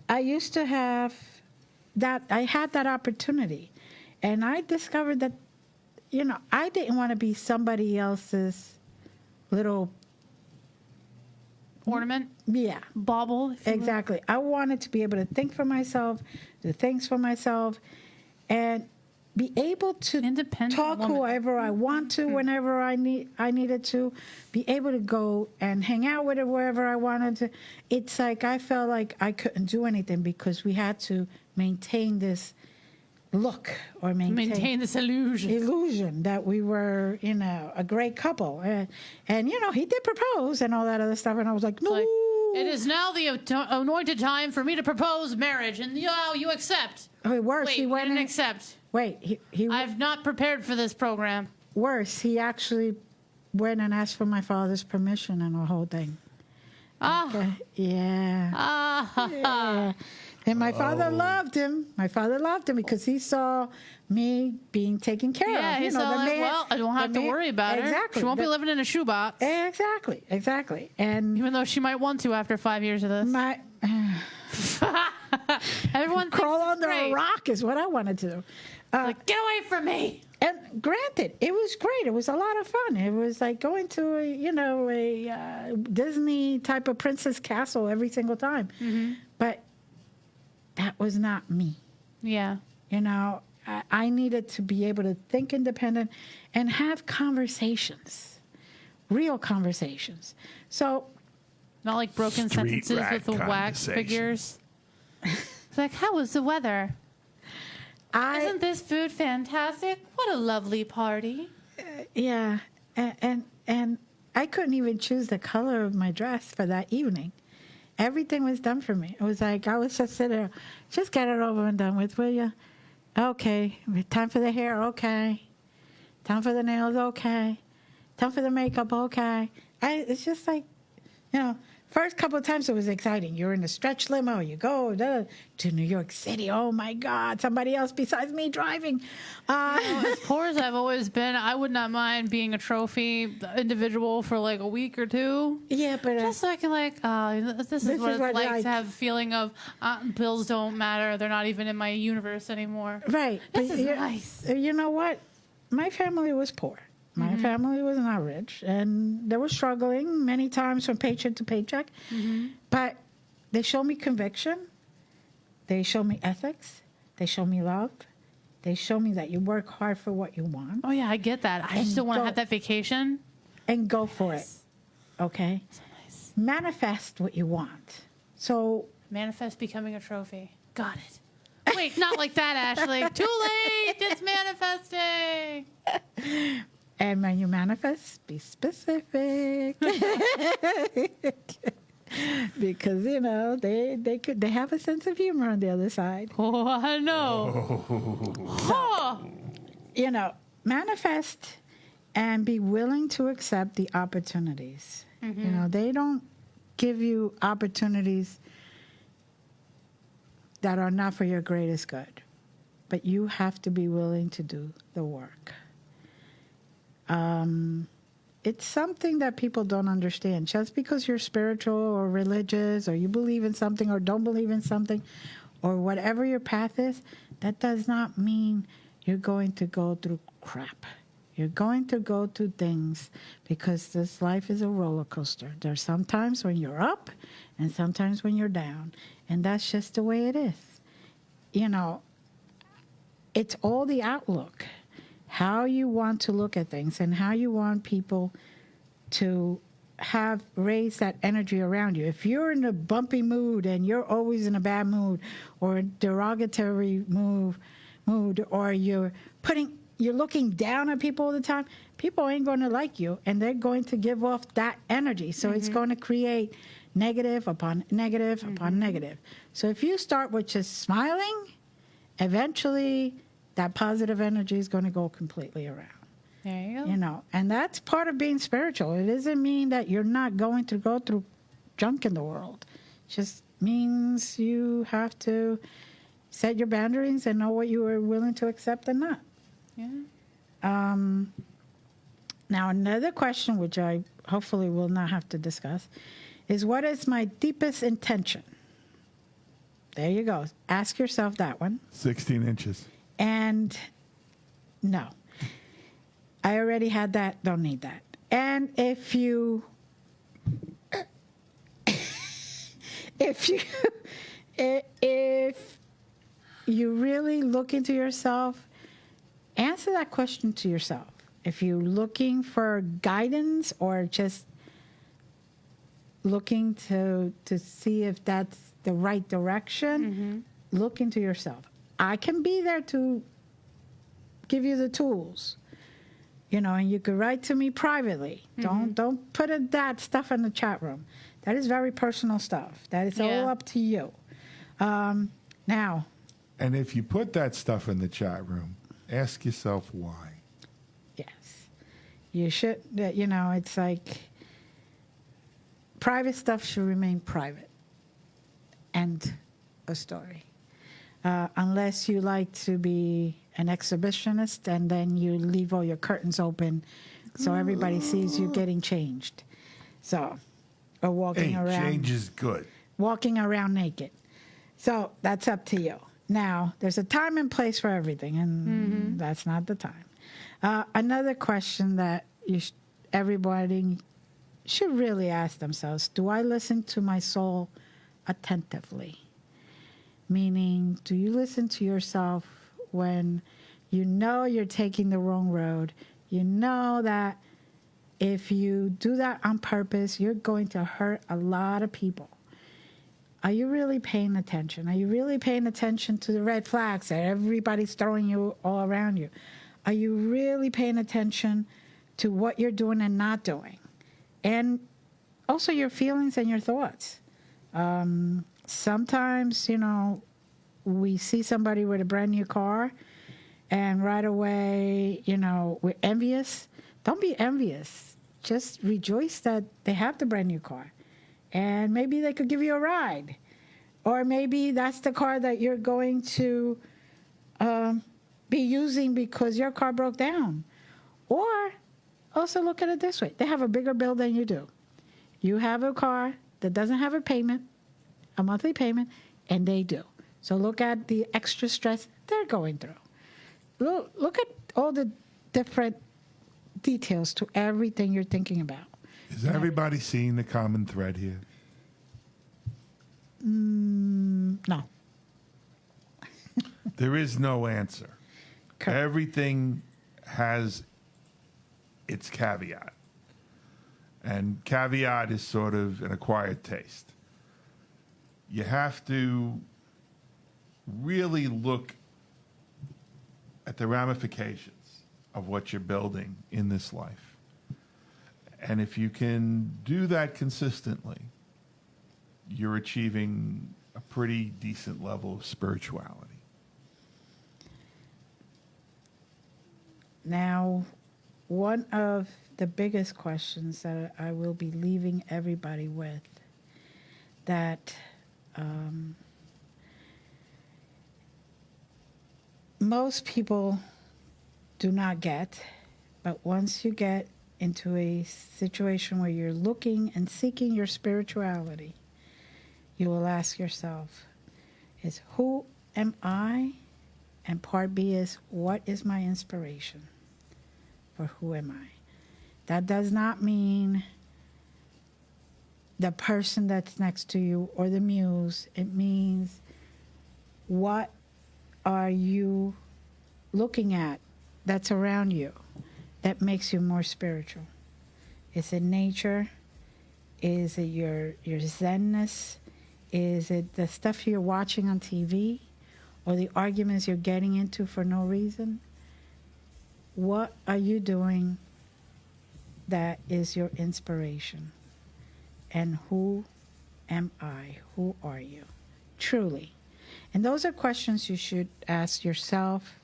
I used to have that. I had that opportunity, and I discovered that, I didn't want to be somebody else's little ornament. Yeah. Bauble. if you will. Exactly. I wanted to be able to think for myself, do things for myself, and be able to talk woman. whoever I want to whenever I needed to, be able to go and hang out with it wherever I wanted to. It's like I felt like I couldn't do anything because we had to maintain this look or Maintain this illusion that we were, a great couple. And he did propose and all that other stuff, and I was like, no. It is now the anointed time for me to propose marriage, and you accept. Oh, worse, Wait, he went didn't in. accept. Wait, I've not prepared for this program. Worse, he actually went and asked for my father's permission and the whole thing. Ah. Okay. Yeah. Yeah. And my father loved him. My father loved him because he saw me being taken care of. Yeah, he's all like, well, I don't have to worry about her. Exactly. She won't be living in a shoebox. Exactly. And even though she might want to after 5 years of this. Everyone crawl under a rock is what I wanted to do. Get away from me. And granted, it was great. It was a lot of fun. It was like going to a Disney type of princess castle every single time. Mm-hmm. But that was not me. Yeah. I needed to be able to think independent and have conversations, real conversations. So, not like broken sentences with the wax figures. It's like, how was the weather? Isn't this food fantastic? What a lovely party. Yeah. And I couldn't even choose the color of my dress for that evening. Everything was done for me. It was like I was just sitting there, just get it over and done with, will you? Okay. Time for the hair, okay. Time for the nails, okay. Time for the makeup, okay. It's just like, first couple of times it was exciting. You're in a stretch limo, you go to New York City. Oh my God, somebody else besides me driving. As poor as I've always been, I would not mind being a trophy individual for like a week or two. Yeah, but just so I can this is what it's like to have a feeling of bills don't matter. They're not even in my universe anymore. Right. This is nice. You know what? My family was poor. My family was not rich, and they were struggling many times from paycheck to paycheck. Mm-hmm. But they showed me conviction. They showed me ethics. They showed me love. They showed me that you work hard for what you want. Oh, yeah, I get that. I just don't want to have that vacation. And go for it. Okay? So nice. Manifest what you want. So manifest becoming a trophy. Got it. Wait, not like that, Ashley. Too late. It's manifesting. And when you manifest, be specific. Because they have a sense of humor on the other side. Oh, I know. So, manifest and be willing to accept the opportunities. Mm-hmm. They don't give you opportunities that are not for your greatest good, but you have to be willing to do the work. It's something that people don't understand. Just because you're spiritual or religious or you believe in something or don't believe in something or whatever your path is, that does not mean you're going to go through crap. You're going to go through things because this life is a roller coaster. There's sometimes when you're up and sometimes when you're down. And that's just the way it is. It's all the outlook. How you want to look at things and how you want people to raise that energy around you. If you're in a bumpy mood and you're always in a bad mood or a derogatory mood or you're looking down at people all the time, people ain't going to like you and they're going to give off that energy. So it's going to create negative upon negative upon negative. So if you start with just smiling, eventually that positive energy is going to go completely around. There you go. And that's part of being spiritual. It doesn't mean that you're not going to go through junk in the world. It just means you have to set your boundaries and know what you are willing to accept and not. Yeah. Now, another question, which I hopefully will not have to discuss, is what is my deepest intention? There you go. Ask yourself that one. 16 inches. And no, I already had that. Don't need that. And if you if you really look into yourself, answer that question to yourself. If you're looking for guidance or just looking to see if that's the right direction, look into yourself. I can be there to give you the tools, and you could write to me privately. Don't put that stuff in the chat room. That is very personal stuff. That is all up to you. Now. And if you put that stuff in the chat room, ask yourself why. Yes. You should, it's like private stuff should remain private. End of story. Unless you like to be an exhibitionist and then you leave all your curtains open so everybody sees you getting changed. So, or walking around. Change is good. Walking around naked. So that's up to you. Now, there's a time and place for everything, and that's not the time. Another question that everybody should really ask themselves, do I listen to my soul attentively? Meaning, do you listen to yourself when you know you're taking the wrong road? You know that if you do that on purpose, you're going to hurt a lot of people. Are you really paying attention? Are you really paying attention to the red flags that everybody's throwing you all around you? Are you really paying attention to what you're doing and not doing? And also your feelings and your thoughts. Sometimes, we see somebody with a brand new car and right away, we're envious. Don't be envious. Just rejoice that they have the brand new car. And maybe they could give you a ride. Or maybe that's the car that you're going to be using because your car broke down. Or also look at it this way. They have a bigger bill than you do. You have a car that doesn't have a monthly payment, and they do. So look at the extra stress they're going through. Look at all the different details to everything you're thinking about. Is everybody seeing the common thread here? No. There is no answer. Correct. Everything has its caveat. And caveat is sort of an acquired taste. You have to really look at the ramifications of what you're building in this life. And if you can do that consistently, you're achieving a pretty decent level of spirituality. Now, one of the biggest questions that I will be leaving everybody with that most people do not get, but once you get into a situation where you're looking and seeking your spirituality, you will ask yourself, is who am I? And part B is, what is my inspiration? For who am I? That does not mean the person that's next to you or the muse. It means, what are you looking at that's around you that makes you more spiritual? Is it nature? Is it your zenness? Is it the stuff you're watching on TV? Or the arguments you're getting into for no reason? What are you doing that is your inspiration? And who am I? Who are you? Truly. And those are questions you should ask yourself.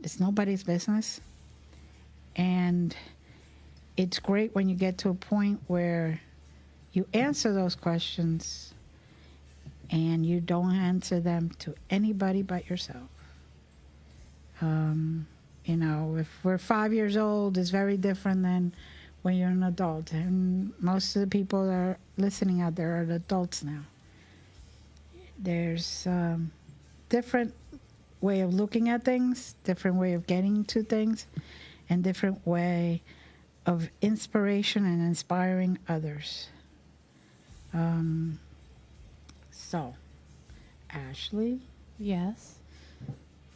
It's nobody's business. And it's great when you get to a point where you answer those questions and you don't answer them to anybody but yourself. If we're 5 years old, it's very different than when you're an adult. And most of the people that are listening out there are adults now. There's different way of looking at things, different way of getting to things, and different way of inspiration and inspiring others. So, Ashley, Yes.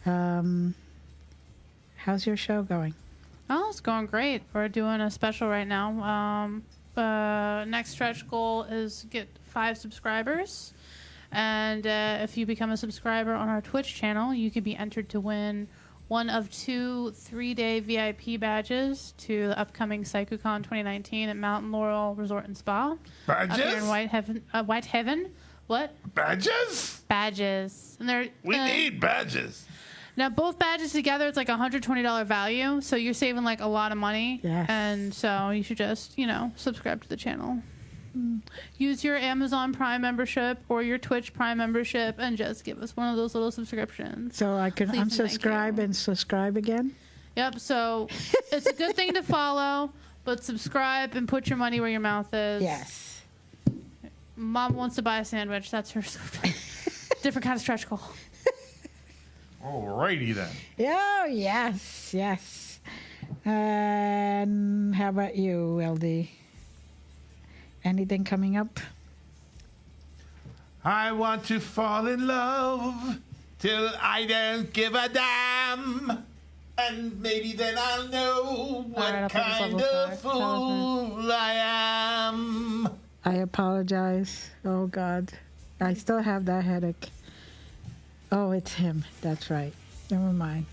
how's your show going? Oh, it's going great. We're doing a special right now. Next stretch goal is get 5 subscribers. And if you become a subscriber on our Twitch channel, you could be entered to win one of 2 3-day VIP badges to the upcoming PsychoCon 2019 at Mountain Laurel Resort and Spa. Badges? Up here in Whitehaven. What? Badges? Badges. And they're We need badges. now both badges together, it's like $120 value, so you're saving like a lot of money. Yes. And so you should just, subscribe to the channel. Use your Amazon Prime membership or your Twitch Prime membership and just give us one of those little subscriptions. So I can Please and thank unsubscribe you. and subscribe again? Yep, so it's a good thing to follow, but subscribe and put your money where your mouth is. Yes. Mom wants to buy a sandwich. That's her different kind of stretch goal. Alrighty then. Oh, yes, yes. And how about you, LD? Anything coming up? I want to fall in love till I don't give a damn. And maybe then I'll know what kind of fool I am. I apologize. Oh, God. I still have that headache. Oh, it's him. That's right. Never mind.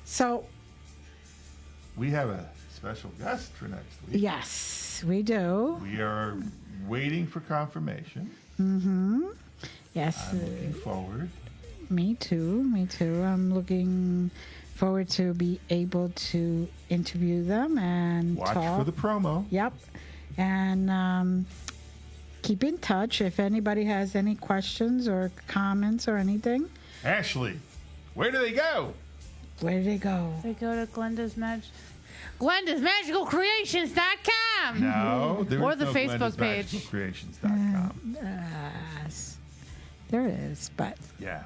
So, We have a special guest for next week. yes, we do. We are waiting for confirmation. Mm-hmm. Yes. I'm looking forward. Me too. Me too. I'm looking forward to be able to interview them and Watch talk. for the promo. Yep. And keep in touch if anybody has any questions or comments or anything. Ashley, where do they go? Where do they go? They go to Glenda'sMagicalCreations.com. No, there Or is the no Facebook page. Glenda'sMagicalCreations.com. Yes. There is, but Yeah.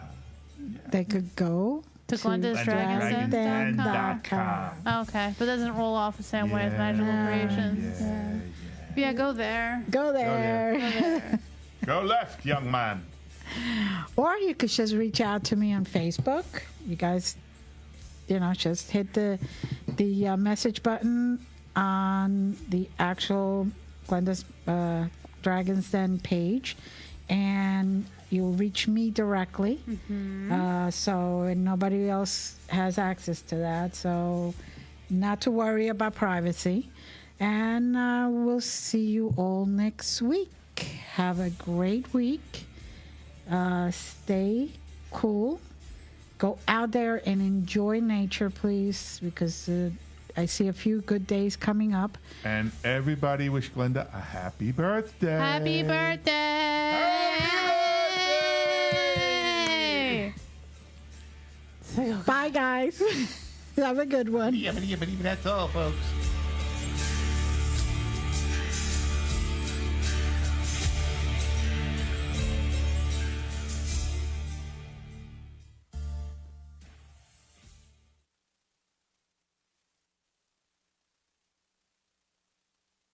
they could go To Glenda'sDragonsDen.com. DragonsDen.com. Okay, but it doesn't roll off the same way as Magical Creations. Yeah, go there. Go there. Go left, young man. Or you could just reach out to me on Facebook. You guys, just hit the message button on the actual Glenda's Dragons Den page, and you'll reach me directly. So nobody else has access to that. So not to worry about privacy. And we'll see you all next week. Have a great week. Stay cool. Go out there and enjoy nature, please, because I see a few good days coming up. And everybody wish Glenda a happy birthday. Happy birthday! Bye, guys. Have a good one. Yeah, but that's all, folks.